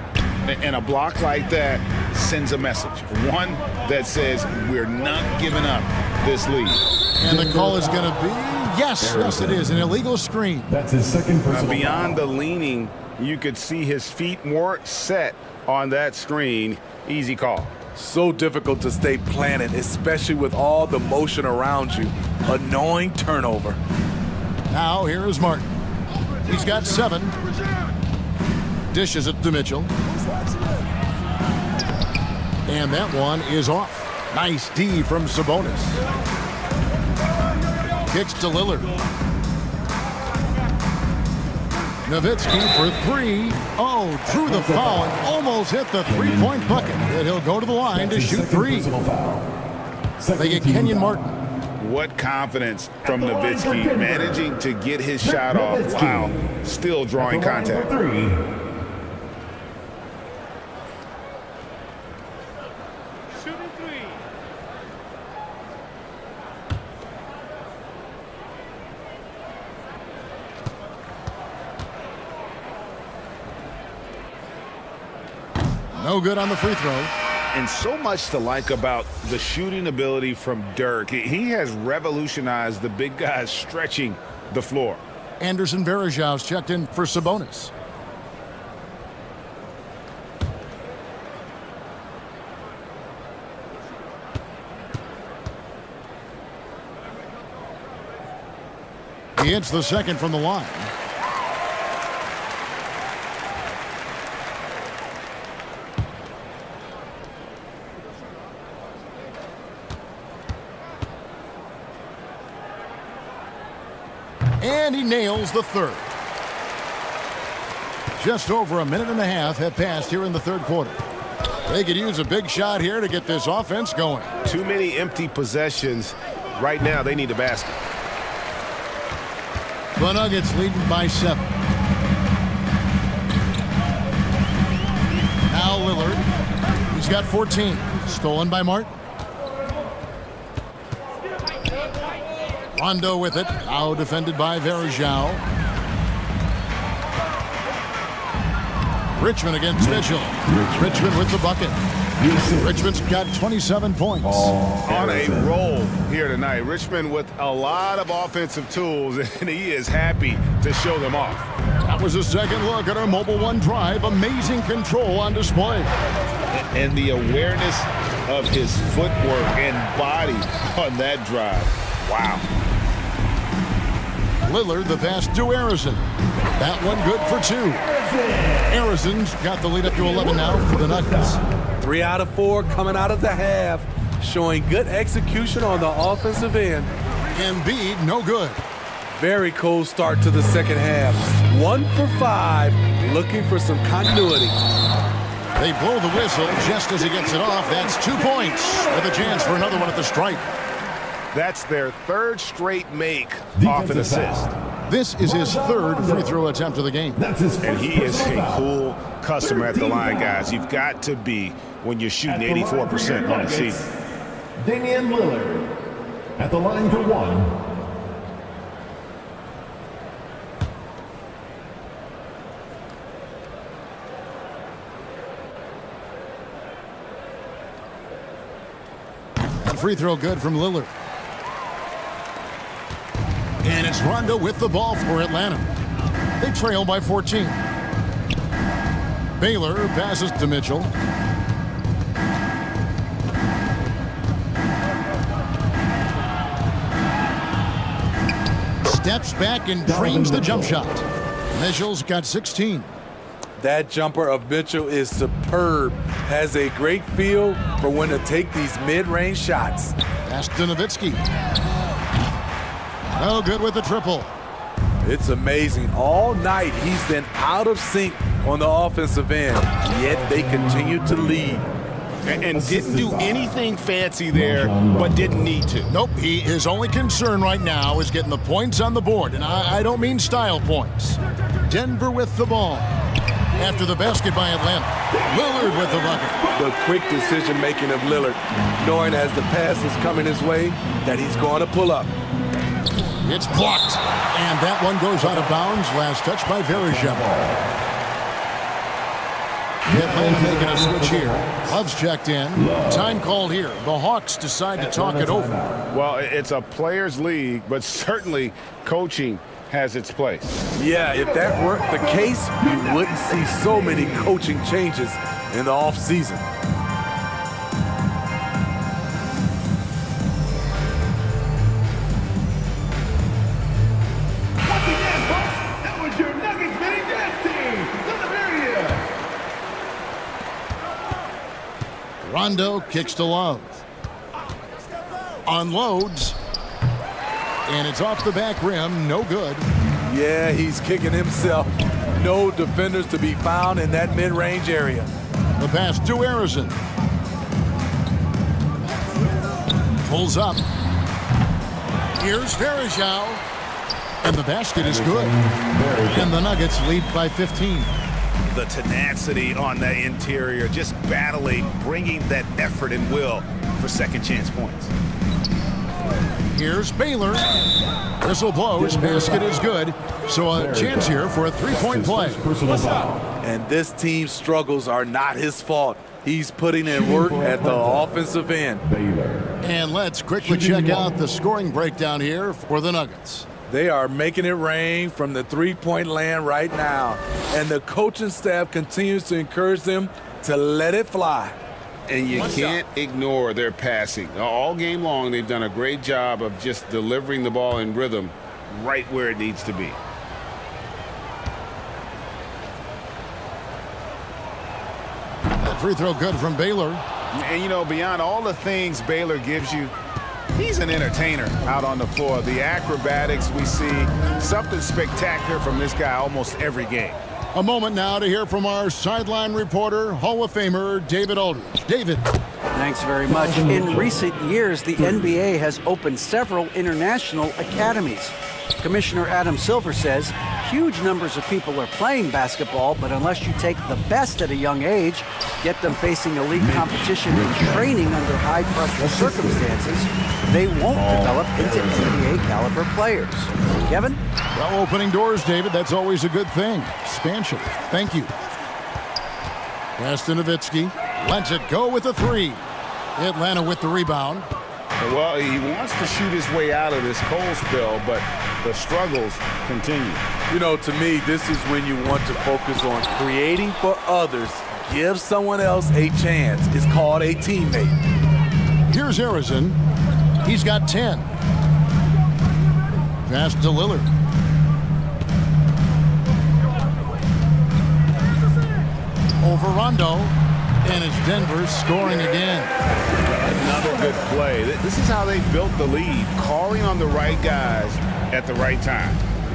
And a block like that sends a message. One that says we're not giving up this lead. And the call is going to be, yes, it is, an illegal screen. That's his second personal beyond the leaning, you could see his feet more set on that screen. Easy call. So difficult to stay planted, especially with all the motion around you. Annoying turnover. Now here is Martin. He's got 7. Dishes it to Mitchell. And that one is off. Nice D from Sabonis. Kicks to Lillard. Nowitzki for 3. Oh, drew the foul and almost hit the 3-point bucket. And he'll go to the line to shoot 3. They get Kenyon Martin. What confidence from Nowitzki, managing to get his shot off while still drawing contact. No good on the free throw. And so much to like about the shooting ability from Dirk. He has revolutionized the big guys stretching the floor. Anderson Varejão's checked in for Sabonis. He hits the second from the line. And he nails the third. Just over a minute and a half have passed here in the third quarter. They could use a big shot here to get this offense going. Too many empty possessions. Right now, they need a basket. The Nuggets leading by 7. Now Lillard. He's got 14. Stolen by Martin. Rondo with it. Now defended by Varejão. Richmond against Mitchell. Richmond with the bucket. Richmond's got 27 points. On a roll here tonight. Richmond with a lot of offensive tools, and he is happy to show them off. That was a second look at our Mobile One drive. Amazing control on display. And the awareness of his footwork and body on that drive. Wow. Lillard the pass to Harrison. That one good for 2. Harrison's got the lead up to 11 now for the Nuggets. 3 out of 4 coming out of the half, showing good execution on the offensive end. Embiid, no good. Very cold start to the second half. 1 for 5, looking for some continuity. They blow the whistle just as he gets it off. That's 2 points with a chance for another one at the stripe. That's their third straight make off an assist. This is his third free throw attempt of the game. And he is a cool customer at the line, guys. You've got to be when you're shooting 84% on the season. Damian Lillard at the line for 1. Free throw good from Lillard. And it's Rondo with the ball for Atlanta. They trail by 14. Baylor passes to Mitchell. Steps back and drains the jump shot. Mitchell's got 16. That jumper of Mitchell is superb. Has a great feel for when to take these mid-range shots. Pass to Nowitzki. No good with the triple. It's amazing. All night he's been out of sync on the offensive end, yet they continue to lead. And didn't do anything fancy there, but didn't need to. Nope, his only concern right now is getting the points on the board, and I don't mean style points. Denver with the ball. After the basket by Atlanta. Lillard with the bucket. The quick decision-making of Lillard, knowing as the pass is coming his way that he's going to pull up. It's blocked. And that one goes out of bounds. Last touch by Varejão. Atlanta making a switch here. Love's checked in. Time called here. The Hawks decide to talk it over. Well, it's a players' league, but certainly coaching has its place. Yeah, if that weren't the case, you wouldn't see so many coaching changes in the offseason. Once again, folks, that was your Nuggets mini dance team. Let them hear you. Rondo kicks to Love. Unloads. And it's off the back rim. No good. Yeah, he's kicking himself. No defenders to be found in that mid-range area. The pass to Harrison. Pulls up. Here's Verajao. And the basket is good. And the Nuggets lead by 15. The tenacity on the interior, just battling, bringing that effort and will for second chance points. Here's Baylor. Whistle blows. Basket is good. So a chance here for a three-point play. And this team's struggles are not his fault. He's putting in work at the offensive end. And let's quickly check out the scoring breakdown here for the Nuggets. They are making it rain from the three-point land right now. And the coaching staff continues to encourage them to let it fly. And you can't ignore their passing. All game long, they've done a great job of just delivering the ball in rhythm right where it needs to be. That free throw good from Baylor. And, you know, beyond all the things Baylor gives you, he's an entertainer out on the floor. The acrobatics we see, something spectacular from this guy almost every game. A moment now to hear from our sideline reporter, Hall of Famer David Aldridge. David. Thanks very much. In recent years, the NBA has opened several international academies. Commissioner Adam Silver says huge numbers of people are playing basketball, but unless you take the best at a young age, get them facing elite competition and training under high-pressure circumstances, they won't develop into NBA-caliber players. Kevin? Well, opening doors, David. That's always a good thing. Expansion. Thank you. Pass to Nowitzki. Lets it go with a three. Atlanta with the rebound. Well, he wants to shoot his way out of this cold spell, but the struggles continue. You know, to me, this is when you want to focus on creating for others. Give someone else a chance. It's called a teammate. Here's Harrison. He's got 10. Pass to Lillard. Over Rondo. And it's Denver scoring again. Another good play. This is how they built the lead, calling on the right guys at the right time.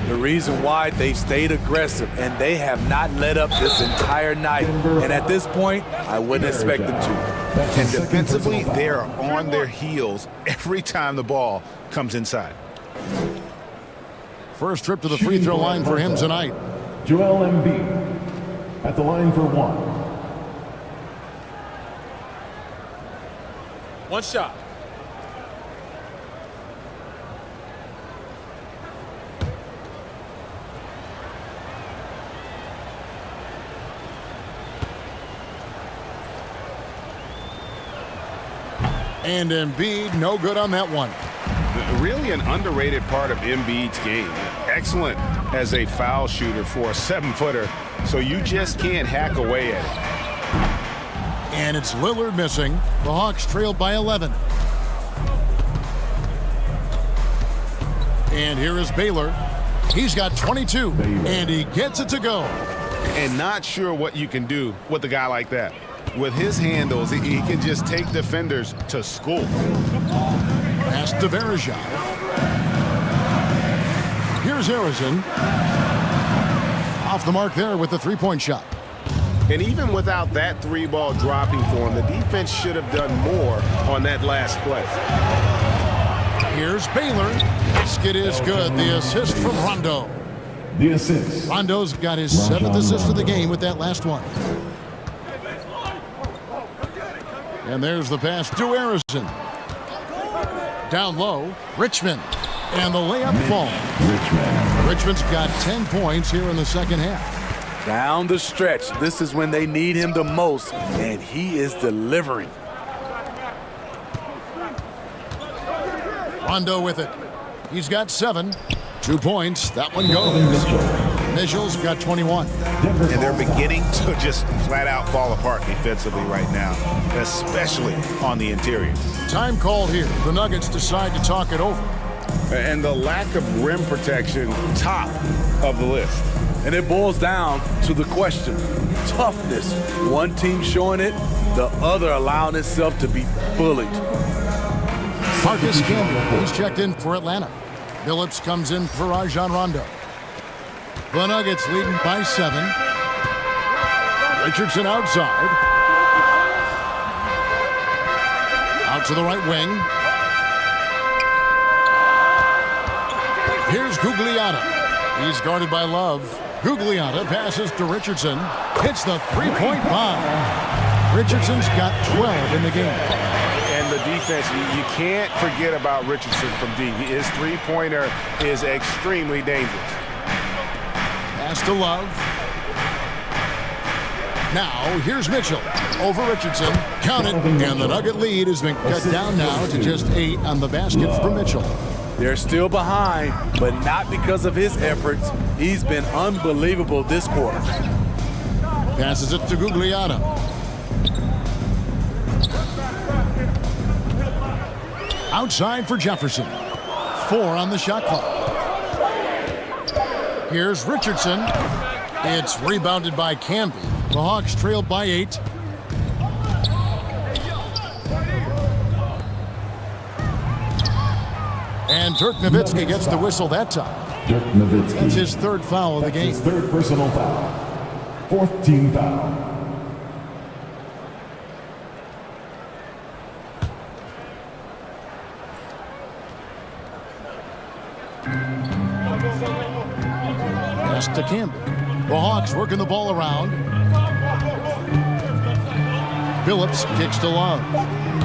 The reason why they stayed aggressive, and they have not let up this entire night. And at this point, I wouldn't expect them to. And defensively, they are on their heels every time the ball comes inside. First trip to the free throw line for him tonight. Joel Embiid at the line for one. One shot. And Embiid, no good on that one. Really an underrated part of Embiid's game. Excellent as a foul shooter for a 7-footer, so you just can't hack away at it. And it's Lillard missing. The Hawks trailed by 11. And here is Baylor. He's got 22, and he gets it to go. And not sure what you can do with a guy like that. With his handles, he can just take defenders to school. Pass to Verajao. Here's Harrison. Off the mark there with the three-point shot. And even without that three-ball dropping for him, the defense should have done more on that last play. Here's Baylor. Basket is good. The assist from Rondo. The assist. Rondo's got his 7th assist of the game with that last one. And there's the pass to Harrison. Down low, Richmond. And the layup falls. Richmond's got 10 points here in the second half. Down the stretch, this is when they need him the most, and he is delivering. Rondo with it. He's got 7. 2 points. That one goes. Mitchell's got 21. And they're beginning to just flat out fall apart defensively right now, especially on the interior. Time called here. The Nuggets decide to talk it over. And the lack of rim protection, top of the list. And it boils down to the question, toughness. One team showing it, the other allowing itself to be bullied. Marcus Campbell, he's checked in for Atlanta. Phillips comes in for Rajon Rondo. The Nuggets leading by 7. Richardson outside. Out to the right wing. Here's Gugliotta. He's guarded by Love. Gugliotta passes to Richardson. Hits the three-point bomb. Richardson's got 12 in the game. And the defense, you can't forget about Richardson from deep. His three-pointer is extremely dangerous. Pass to Love. Now, here's Mitchell over Richardson. Count it, and the Nugget lead has been cut down now to just 8 on the basket for Mitchell. They're still behind, but not because of his efforts. He's been unbelievable this quarter. Passes it to Gugliotta. Outside for Jefferson. 4 on the shot clock. Here's Richardson. It's rebounded by Camby. The Hawks trailed by 8. And Dirk Nowitzki gets the whistle that time. Dirk Nowitzki. That's his 3rd foul of the game. His 3rd personal foul. 4th team foul. Pass to Campbell. The Hawks working the ball around. Phillips kicks to Love.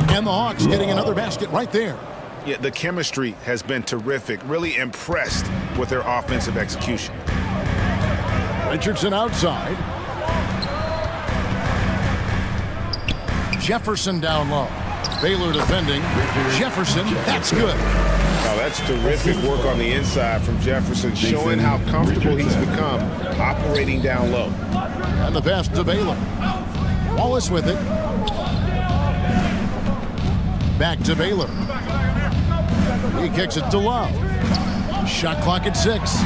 And the Hawks getting another basket right there. Yeah, the chemistry has been terrific. Really impressed with their offensive execution. Richardson outside. Jefferson down low. Baylor defending. Jefferson, that's good. Oh, that's terrific work on the inside from Jefferson, showing how comfortable he's become operating down low. And the pass to Baylor. Wallace with it. Back to Baylor. He kicks it to Love. Shot clock at 6.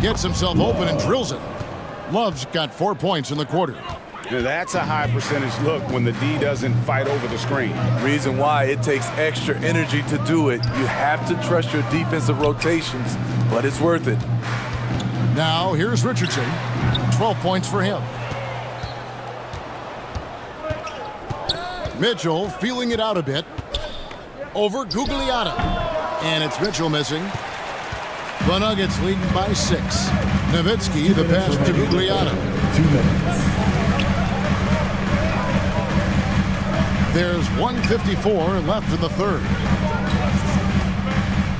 Gets himself open and drills it. Love's got 4 points in the quarter. Now that's a high percentage look when the D doesn't fight over the screen. Reason why it takes extra energy to do it. You have to trust your defensive rotations, but it's worth it. Now here's Richardson. 12 points for him. Mitchell feeling it out a bit. Over Gugliotta. And it's Mitchell missing. The Nuggets leading by 6. Nowitzki, the pass to Gugliotta. 2 minutes. There's 1:54 left in the 3rd.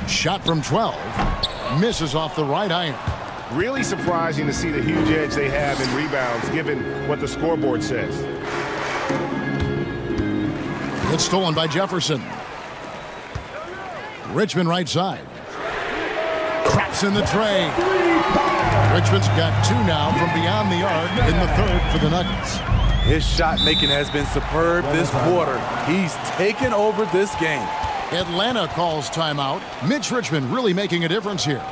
Shot from 12. Misses off the right iron. Really surprising to see the huge edge they have in rebounds, given what the scoreboard says. It's stolen by Jefferson. Richmond right side. Craps in the tray. Richmond's got 2 now from beyond the arc in the 3rd for the Nuggets. His shot making has been superb this quarter. He's taken over this game. Atlanta calls timeout. Mitch Richmond really making a difference here.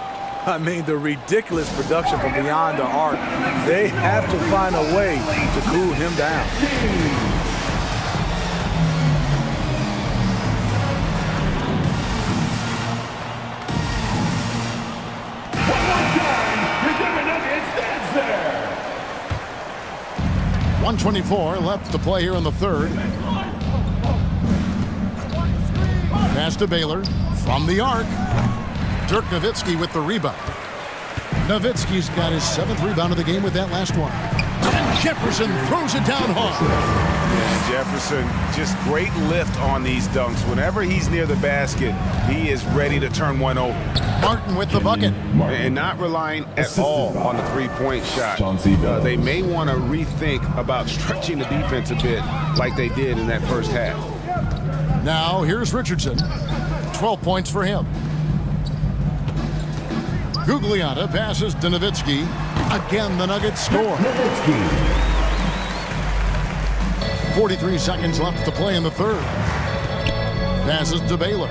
I mean, the ridiculous production from beyond the arc. They have to find a way to cool him down. One more time, your Denver Nuggets dance there. 1:24 left to play here in the 3rd. Pass to Baylor from the arc. Dirk Nowitzki with the rebound. Nowitzki's got his 7th rebound of the game with that last one. And Jefferson throws it down hard. Yeah, Jefferson, just great lift on these dunks. Whenever he's near the basket, he is ready to turn one over. Martin with the bucket. And not relying at all on the three-point shot. They may want to rethink about stretching the defense a bit like they did in that first half. Now here's Richardson. 12 points for him. Gugliotta passes to Nowitzki. Again, the Nuggets score. 43 seconds left to play in the 3rd. Passes to Baylor.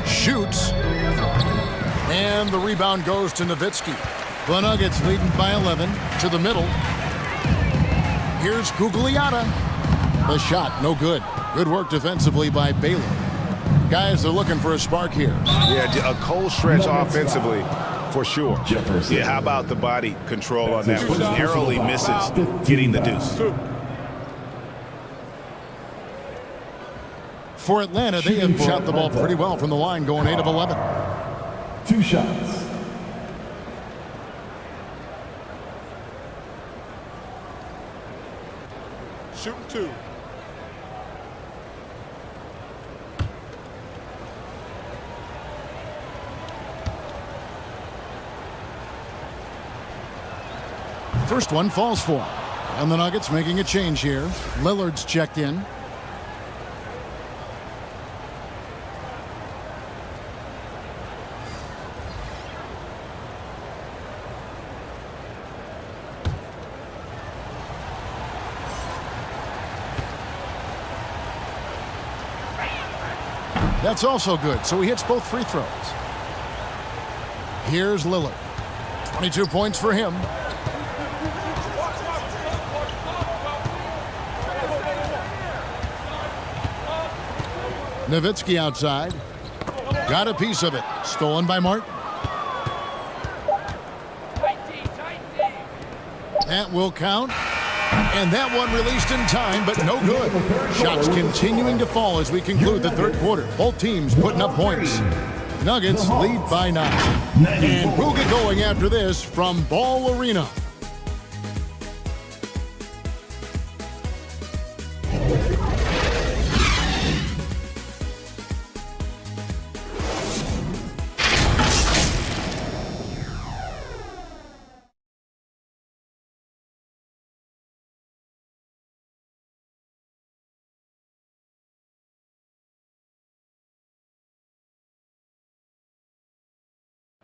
Shoots. And the rebound goes to Nowitzki. The Nuggets leading by 11 to the middle. Here's Gugliotta. The shot, no good. Good work defensively by Baylor. Guys are looking for a spark here. Yeah, a cold stretch offensively for sure. Yeah, how about the body control on that one? Narrowly misses getting the deuce. For Atlanta, they have shot the ball pretty well from the line, going 8 of 11. 2 shots. Shooting 2. First one falls for him. And the Nuggets making a change here. Lillard's checked in. That's also good, so he hits both free throws. Here's Lillard. 22 points for him. Nowitzki outside. Got a piece of it. Stolen by Martin. That will count. And that one released in time, but no good. Shots continuing to fall as we conclude the third quarter. Both teams putting up points. Nuggets lead by 9. And we'll get going after this from Ball Arena.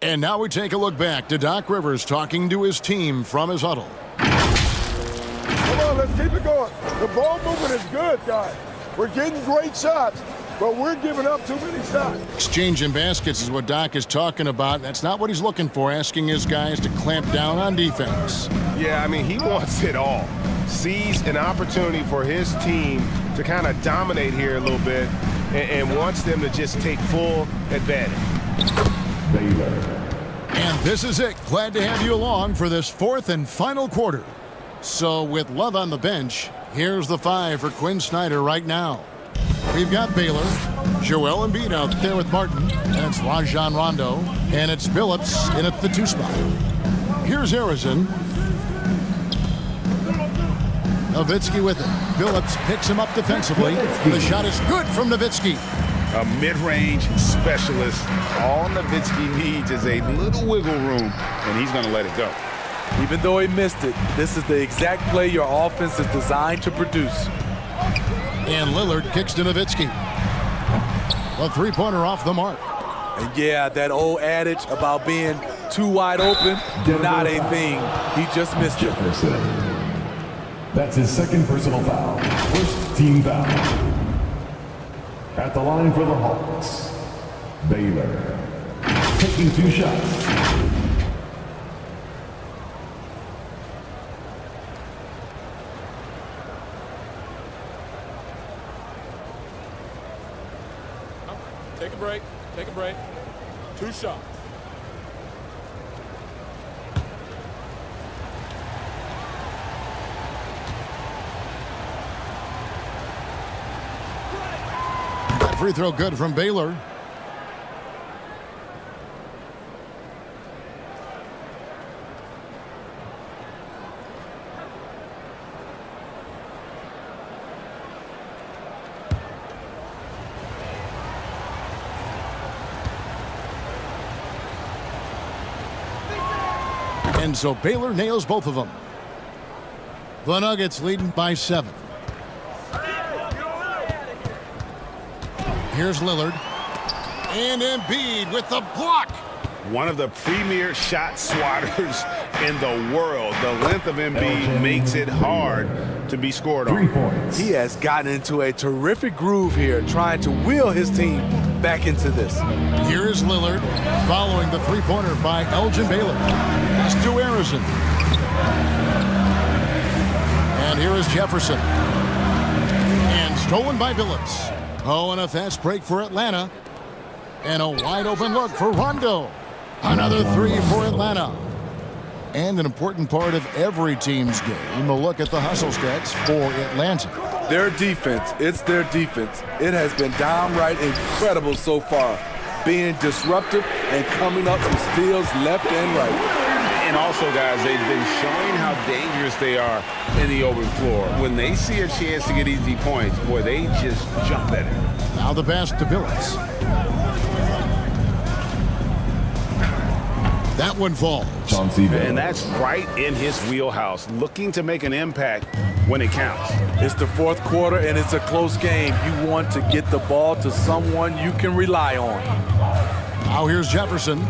And now we take a look back to Doc Rivers talking to his team from his huddle. Come on, let's keep it going. The ball movement is good, guys. We're getting great shots, but we're giving up too many shots. Exchanging baskets is what Doc is talking about. That's not what he's looking for, asking his guys to clamp down on defense. Yeah, I mean, he wants it all. Sees an opportunity for his team to kind of dominate here a little bit and wants them to just take full advantage. Baylor. And this is it. Glad to have you along for this fourth and final quarter. So with Love on the bench, here's the 5 for Quinn Snyder right now. We've got Baylor, Joel Embiid out there with Martin, and it's Rajon Rondo, and it's Billups in at the 2 spot. Here's Arizon. Nowitzki with it. Billups picks him up defensively. The shot is good from Nowitzki. A mid-range specialist. All Nowitzki needs is a little wiggle room, and he's going to let it go. Even though he missed it, this is the exact play your offense is designed to produce. And Lillard kicks to Nowitzki. A 3-pointer off the mark. And yeah, that old adage about being too wide open, not a thing. He just missed it. That's his 2nd personal foul. First team foul. At the line for the Hawks, Baylor. Taking 2 shots. Take a break. Take a break. 2 shots. Free throw good from Baylor. And so Baylor nails both of them. The Nuggets leading by 7. Here's Lillard. And Embiid with the block. One of the premier shot swatters in the world. The length of Embiid makes it hard to be scored on. 3 points. He has gotten into a terrific groove here, trying to wheel his team back into this. Here is Lillard following the 3-pointer by Elgin Baylor. Pass to Arizon. And here is Jefferson. And stolen by Billups. Oh, and a fast break for Atlanta. And a wide open look for Rondo. Another 3 for Atlanta. And an important part of every team's game, a look at the hustle stats for Atlanta. Their defense, it's their defense. It has been downright incredible so far. being disruptive and coming up with steals left and right. And also, guys, they've been showing how dangerous they are in the open floor. When they see a chance to get easy points, boy, they just jump at it. Now the pass to Billups. That one falls. And that's right in his wheelhouse, looking to make an impact when it counts. It's the fourth quarter, and it's a close game. You want to get the ball to someone you can rely on. Now here's Jefferson.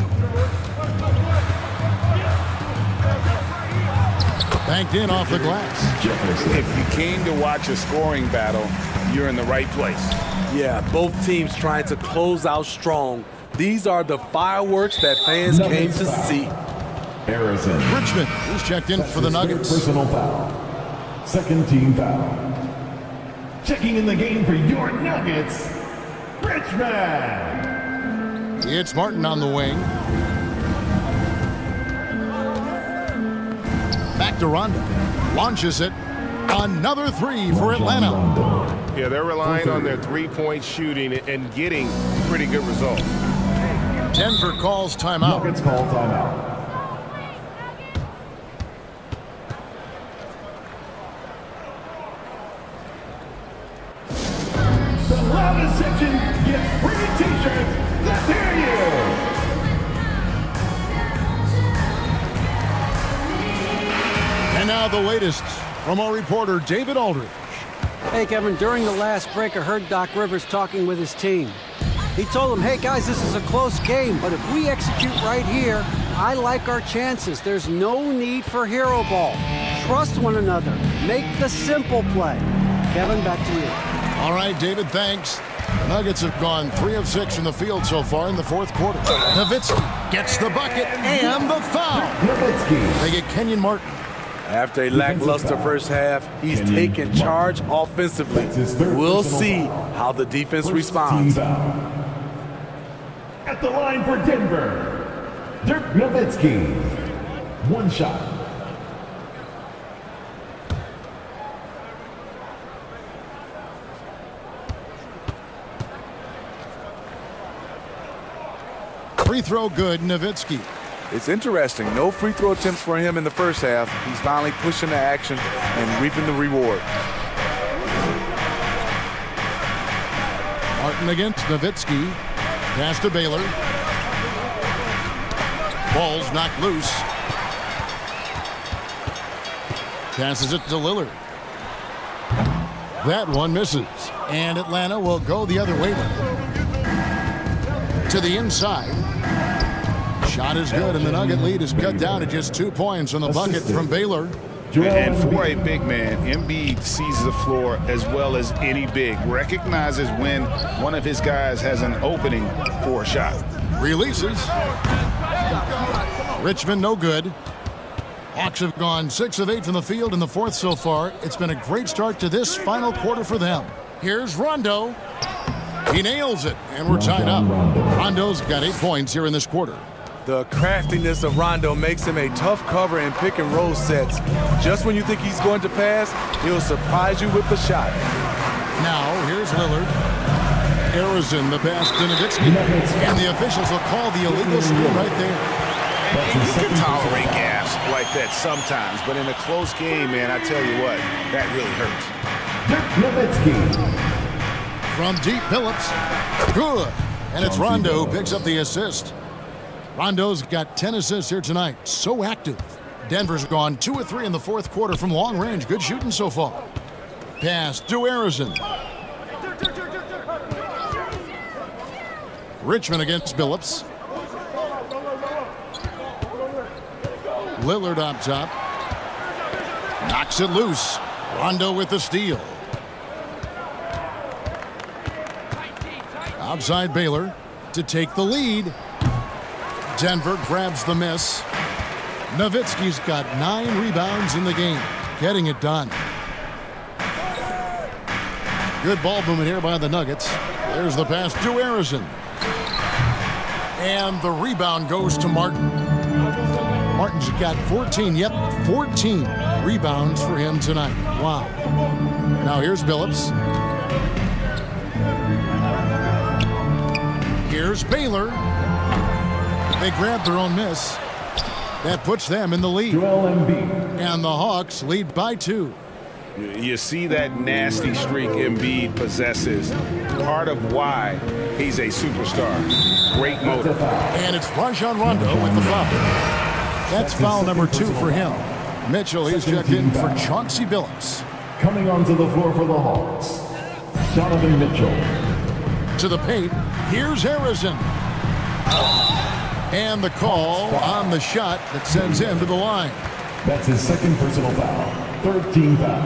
Banked in off the glass. If you came to watch a scoring battle, you're in the right place. Yeah, both teams trying to close out strong. These are the fireworks that fans came to see. Richmond is checked in for the Nuggets. Personal foul. Second team foul. Checking in the game for your Nuggets, Richmond. It's Martin on the wing. Back to Rondo. Launches it. Another three for Atlanta. Yeah, they're relying on their three-point shooting and getting pretty good results. Denver calls timeout. Nuggets call timeout. The loudest section gets free t-shirts. Let's hear you. And now the latest from our reporter, David Aldridge. Hey, Kevin, during the last break, I heard Doc Rivers talking with his team. He told them, hey, guys, this is a close game, but if we execute right here, I like our chances. There's no need for hero ball. Trust one another. Make the simple play. Kevin, back to you. All right, David, thanks. The Nuggets have gone 3 of 6 from the field so far in the fourth quarter. Nowitzki gets the bucket and the foul. They get Kenyon Martin. After a lackluster first half, he's taking charge offensively. We'll see how the defense responds. At the line for Denver, Dirk Nowitzki. One shot. Free throw good, Nowitzki. It's interesting. No free throw attempts for him in the first half. He's finally pushing the action and reaping the reward. Martin against Nowitzki. Pass to Baylor. Ball's knocked loose. Passes it to Lillard. That one misses. And Atlanta will go the other way with it. To the inside. Shot is good, and the Nugget lead is cut down to just 2 points on the bucket from Baylor. And for a big man, Embiid sees the floor as well as any big. Recognizes when one of his guys has an opening for a shot. Releases. Richmond no good. Hawks have gone 6 of 8 from the field in the fourth so far. It's been a great start to this final quarter for them. Here's Rondo. He nails it, and we're tied up. Rondo's got 8 points here in this quarter. The craftiness of Rondo makes him a tough cover in pick and roll sets. Just when you think he's going to pass, he'll surprise you with the shot. Now, here's Lillard. Arizon, the pass to Nowitzki. And the officials will call the illegal screen right there. You can tolerate gaffes like that sometimes, but in a close game, man, I tell you what, that really hurts. From deep, Billups. Good. And it's Rondo who picks up the assist. Rondo's got 10 assists here tonight. So active. Denver's gone 2 of 3 in the fourth quarter from long range. Good shooting so far. Pass to Arizon. Richmond against Billups. Lillard up top. Knocks it loose. Rondo with the steal. Outside Baylor to take the lead. Denver grabs the miss. Nowitzki's got 9 rebounds in the game, getting it done. Good ball movement here by the Nuggets. There's the pass to Arizon. And the rebound goes to Martin. Martin's got 14 rebounds for him tonight. Wow. Now here's Billups. Here's Here's Baylor. They grab their own miss. That puts them in the lead. Joel Embiid. And the Hawks lead by 2. You see that nasty streak Embiid possesses. Part of why he's a superstar. Great motor. And it's Rajon Rondo with the foul. That's foul number 2 for him. Mitchell, he's checked in for Chauncey Billups. Coming onto the floor for the Hawks, Donovan Mitchell. To the paint, here's Harrison. And the call on the shot that sends him to the line. That's his second personal foul. 13 foul.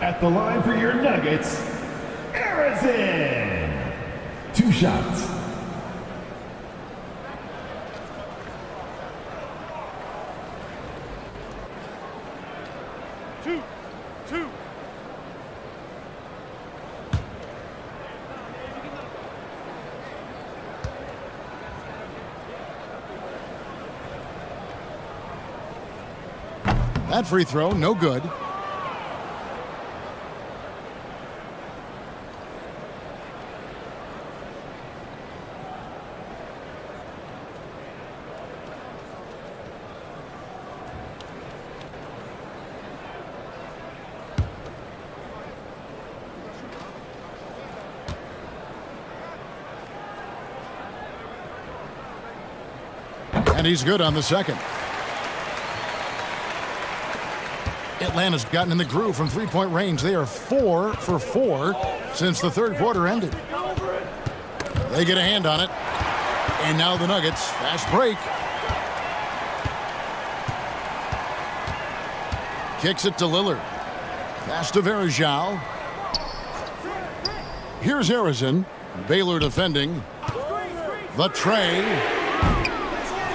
At the line for your Nuggets, Harrison. 2 shots. Two. That free throw, no good. And he's good on the second. Atlanta's gotten in the groove from three-point range. They are 4 for 4 since the third quarter ended. They get a hand on it. And now the Nuggets, fast break. Kicks it to Lillard. Pass to Varejao. Here's Harrison. Baylor defending. The tray.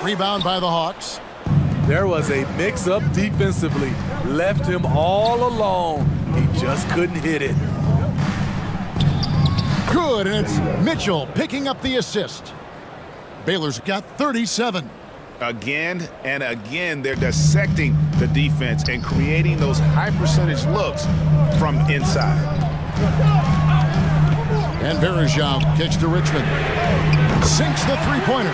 Rebound by the Hawks. There was a mix-up defensively. Left him all alone. He just couldn't hit it. Good, and it's Mitchell picking up the assist. Baylor's got 37. Again and again, they're dissecting the defense and creating those high-percentage looks from inside. And Varejao kicks to Richmond. Sinks the three-pointer.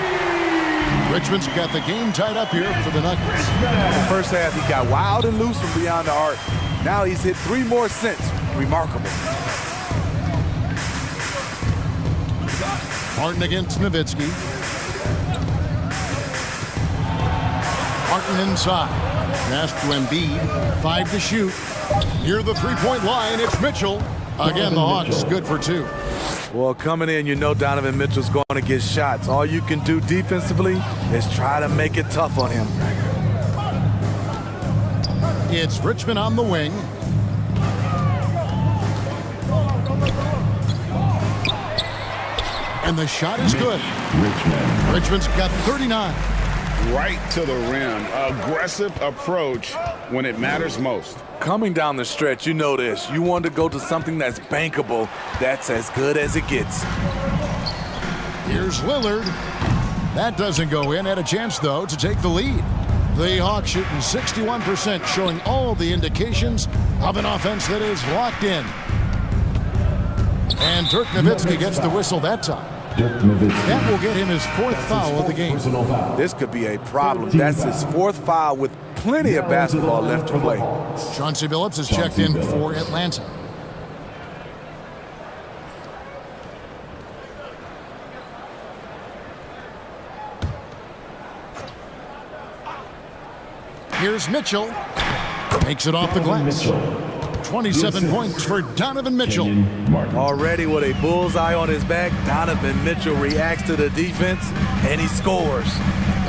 Richmond's got the game tied up here for the Nuggets. In the first half, he got wild and loose from beyond the arc. Now he's hit 3 more since. Remarkable. Martin against Nowitzki. Martin inside. Pass to Embiid. 5 to shoot. Near the three-point line, it's Mitchell. Again, the Hawks good for 2. Well, coming in, you know Donovan Mitchell's going to get shots. All you can do defensively is try to make it tough on him. It's Richmond on the wing. And the shot is good. Richmond's got 39. Right to the rim. Aggressive approach when it matters most. Coming down the stretch, you know this. You want to go to something that's bankable. That's as good as it gets. Here's Lillard. That doesn't go in. Had a chance, though, to take the lead. The Hawks shooting 61%, showing all the indications of an offense that is locked in. And Dirk Nowitzki gets the whistle that time. That will get him his 4th foul of the game. This could be a problem. That's his 4th foul with plenty of basketball left to play. Chauncey Billups is checked in for Atlanta. Here's Mitchell. Makes it off the glass. 27 points for Donovan Mitchell. Already with a bullseye on his back, Donovan Mitchell reacts to the defense, and he scores.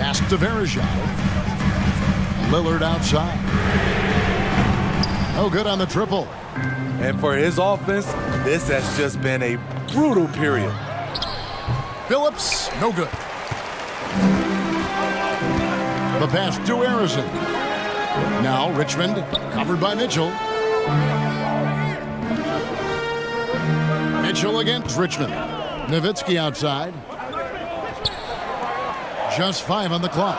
Pass to Varejao. Lillard outside. No good on the triple. And for his offense, this has just been a brutal period. Billups, no good. The pass to Harrison. Now Richmond, covered by Mitchell. Mitchell against Richmond. Nowitzki outside. Just 5 on the clock.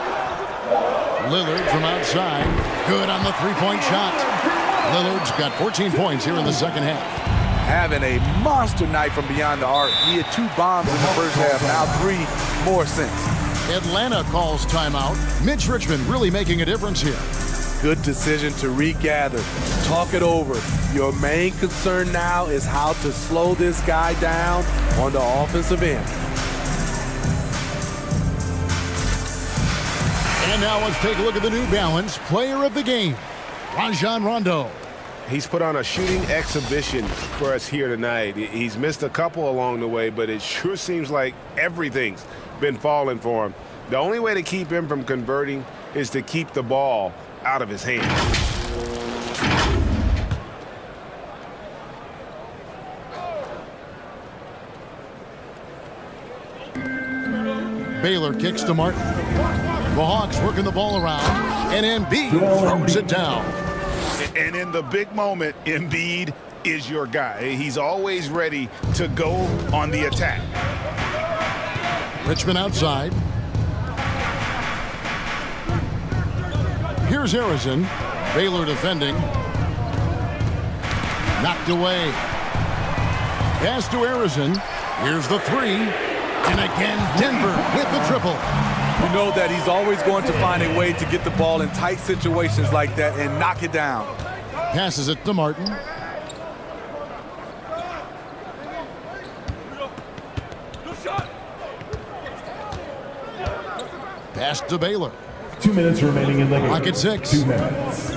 Lillard from outside. Good on the three-point shot. Lillard's got 14 points here in the second half. having a monster night from beyond the arc. He had 2 bombs in the first half, now 3 more since. Atlanta calls timeout. Mitch Richmond really making a difference here. Good decision to regather, talk it over. Your main concern now is how to slow this guy down on the offensive end. And now let's take a look at the New Balance player of the game, Rajon Rondo. He's put on a shooting exhibition for us here tonight. He's missed a couple along the way, but it sure seems like everything's been falling for him. The only way to keep him from converting is to keep the ball out of his hands. Baylor kicks to Martin. The Hawks working the ball around, and Embiid throws it down. And in the big moment, Embiid is your guy. He's always ready to go on the attack. Richmond outside. Here's Harrison. Baylor defending. Knocked away. Pass to Harrison. Here's the 3. And again, Denver with the triple. You know that he's always going to find a way to get the ball in tight situations like that and knock it down. Passes it to Martin. Pass to Baylor. 2 minutes remaining in the game. Clock at 6. 2 minutes.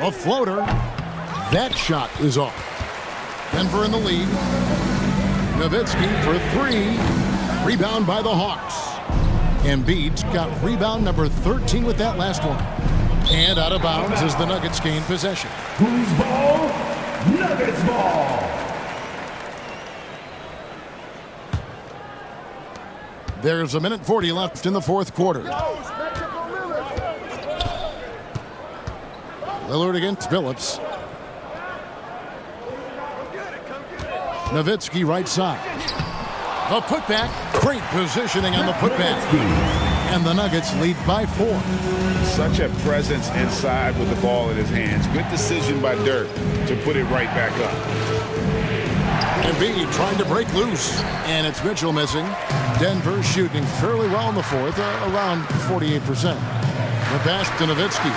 A floater. That shot is off. Denver in the lead. Nowitzki for 3. Rebound by the Hawks. Embiid's got rebound number 13 with that last one. And out of bounds as the Nuggets gain possession. Whose ball? Nuggets ball. There's 1:40 left in the 4th quarter. Lillard against Phillips. Nowitzki right side. The putback. Great positioning on the putback. And the Nuggets lead by 4. Such a presence inside with the ball in his hands. Good decision by Dirk to put it right back up. Embiid trying to break loose. And it's Mitchell missing. Denver shooting fairly well in the 4th, around 48%. The pass to Nowitzki.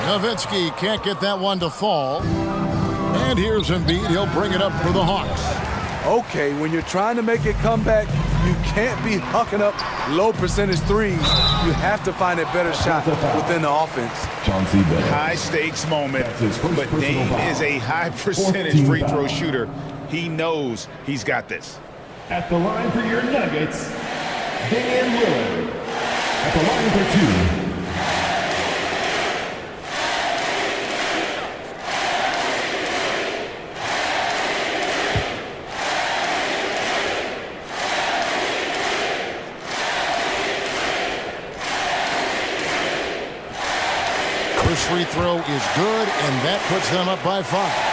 Nowitzki can't get that one to fall. And here's Embiid. He'll bring it up for the Hawks. Okay, when you're trying to make a comeback, you can't be hucking up low percentage threes. You have to find a better shot within the offense. High stakes moment, but Dame is a high percentage free throw shooter. He knows he's got this. At the line for your Nuggets, Damian Lillard. At the line for 2. First free throw is good, and that puts them up by 5.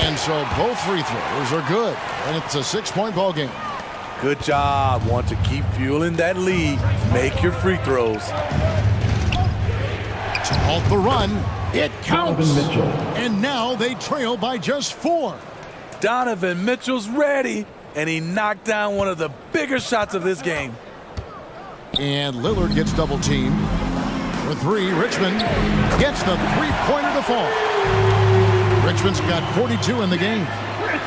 And so both free throws are good, and it's a 6-point ball game. Good job. Want to keep fueling that lead. Make your free throws. To halt the run, it counts. And now they trail by just 4. Donovan Mitchell's ready, and he knocked down one of the bigger shots of this game. And Lillard gets double teamed. For 3, Richmond gets the 3-pointer to fall. Richmond's got 42 in the game.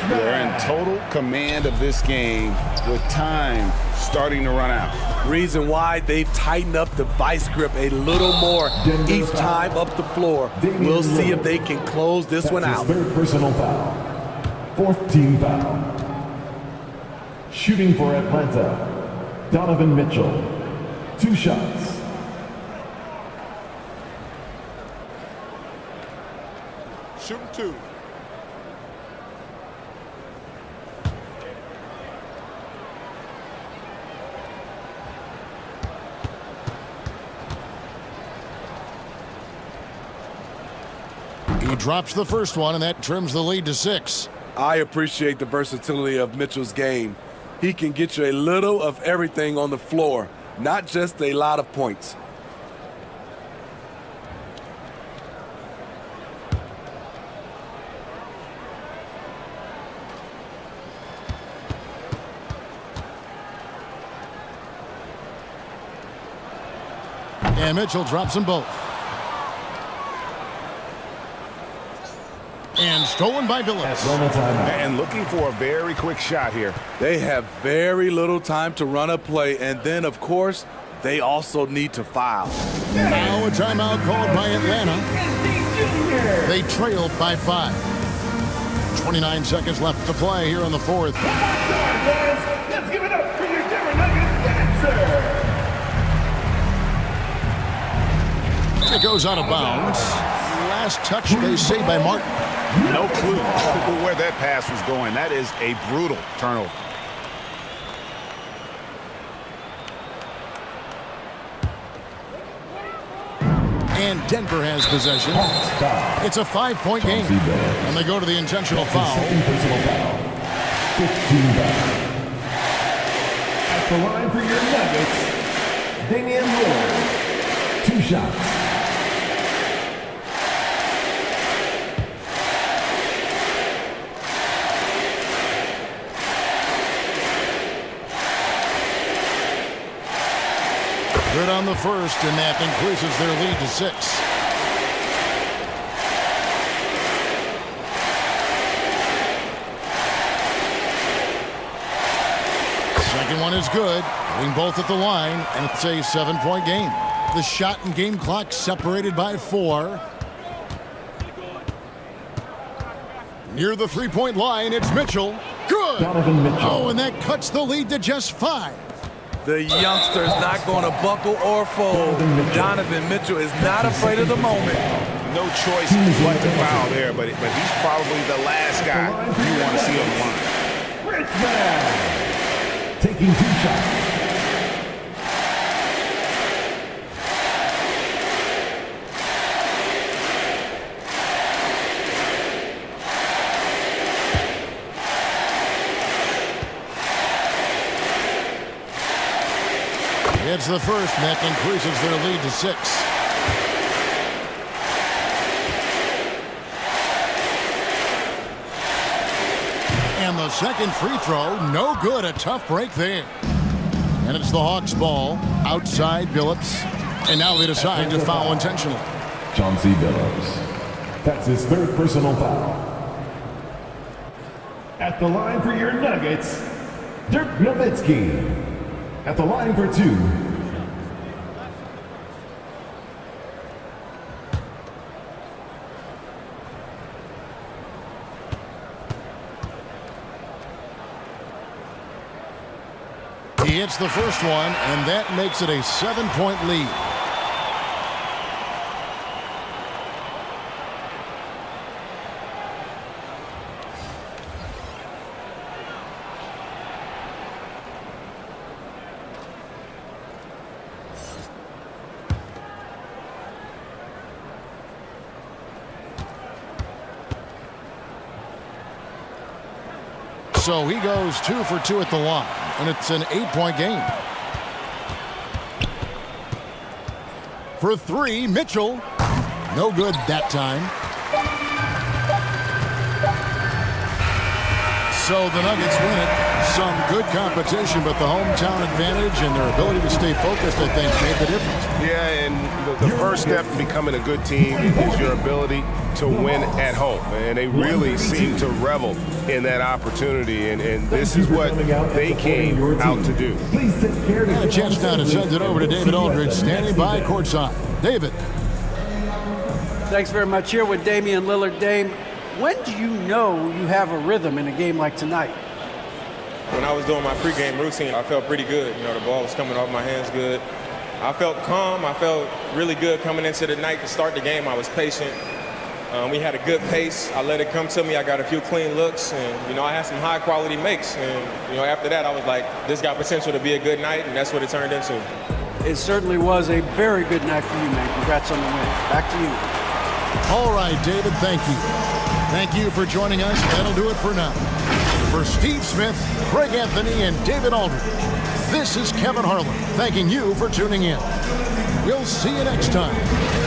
They're in total command of this game with time starting to run out. Reason why they've tightened up the vice grip a little more each time up the floor. We'll see if they can close this one out. 3rd personal foul. 4th team foul. Shooting for Atlanta, Donovan Mitchell. 2 shots. Shooting 2. He drops the first one, and that trims the lead to 6. I appreciate the versatility of Mitchell's game. He can get you a little of everything on the floor, not just a lot of points. And Mitchell drops them both. And stolen by Billups. And looking for a very quick shot here. They have very little time to run a play, and then, of course, they also need to foul. Now a timeout called by Atlanta. They trailed by 5. 29 seconds left to play here in the 4th. Let's give it up for your Denver Nuggets dancer. It goes out of bounds. Last touch, they say, by Martin. No clue where that pass was going. That is a brutal turnover. And Denver has possession. It's a 5-point game. And they go to the intentional foul. 15 back. At the line for your Nuggets, Damian Lillard. 2 shots. Good on the first, and that increases their lead to 6. Second one is good. Hitting both at the line, and it's a 7-point game. The shot and game clock separated by 4. Near the 3-point line, it's Mitchell. Good! Donovan Mitchell. Oh, and that cuts the lead to just 5. The youngster's not going to buckle or fold. Donovan Mitchell is not afraid of the moment. No choice but to foul there, but he's probably the last guy you want to see on the line. Richmond taking 2 shots. It's the first, and that increases their lead to 6. And the second free throw, no good. A tough break there. And it's the Hawks' ball. Outside Billups. And now they decide to foul intentionally. Chauncey Billups. That's his 3rd personal foul. At the line for your Nuggets, Dirk Nowitzki. At the line for 2. He hits the first one, and that makes it a 7-point lead. So he goes 2 for 2 at the line, and it's an 8-point game. For 3, Mitchell. No good that time. So the Nuggets win it. Some good competition, but the hometown advantage and their ability to stay focused, I think, made the difference. Yeah, and the first step in becoming a good team is your ability to win at home. And they really seem to revel in that opportunity, and this is what they came out to do. And a chance now to send it over to David Aldridge, standing by courtside. David. Thanks very much. Here with Damian Lillard. Dame, when do you know you have a rhythm in a game like tonight? When I was doing my pregame routine, I felt pretty good. You know, the ball was coming off my hands good. I felt calm. I felt really good coming into the night to start the game. I was patient. We had a good pace. I let it come to me. I got a few clean looks, and, you know, I had some high-quality makes. And, you know, after that, I was like, this got potential to be a good night, and that's what it turned into. It certainly was a very good night for you, man. Congrats on the win. Back to you. All right, David, thank you. Thank you for joining us. That'll do it for now. For Steve Smith, Greg Anthony, and David Aldridge, this is Kevin Harlan thanking you for tuning in. We'll see you next time.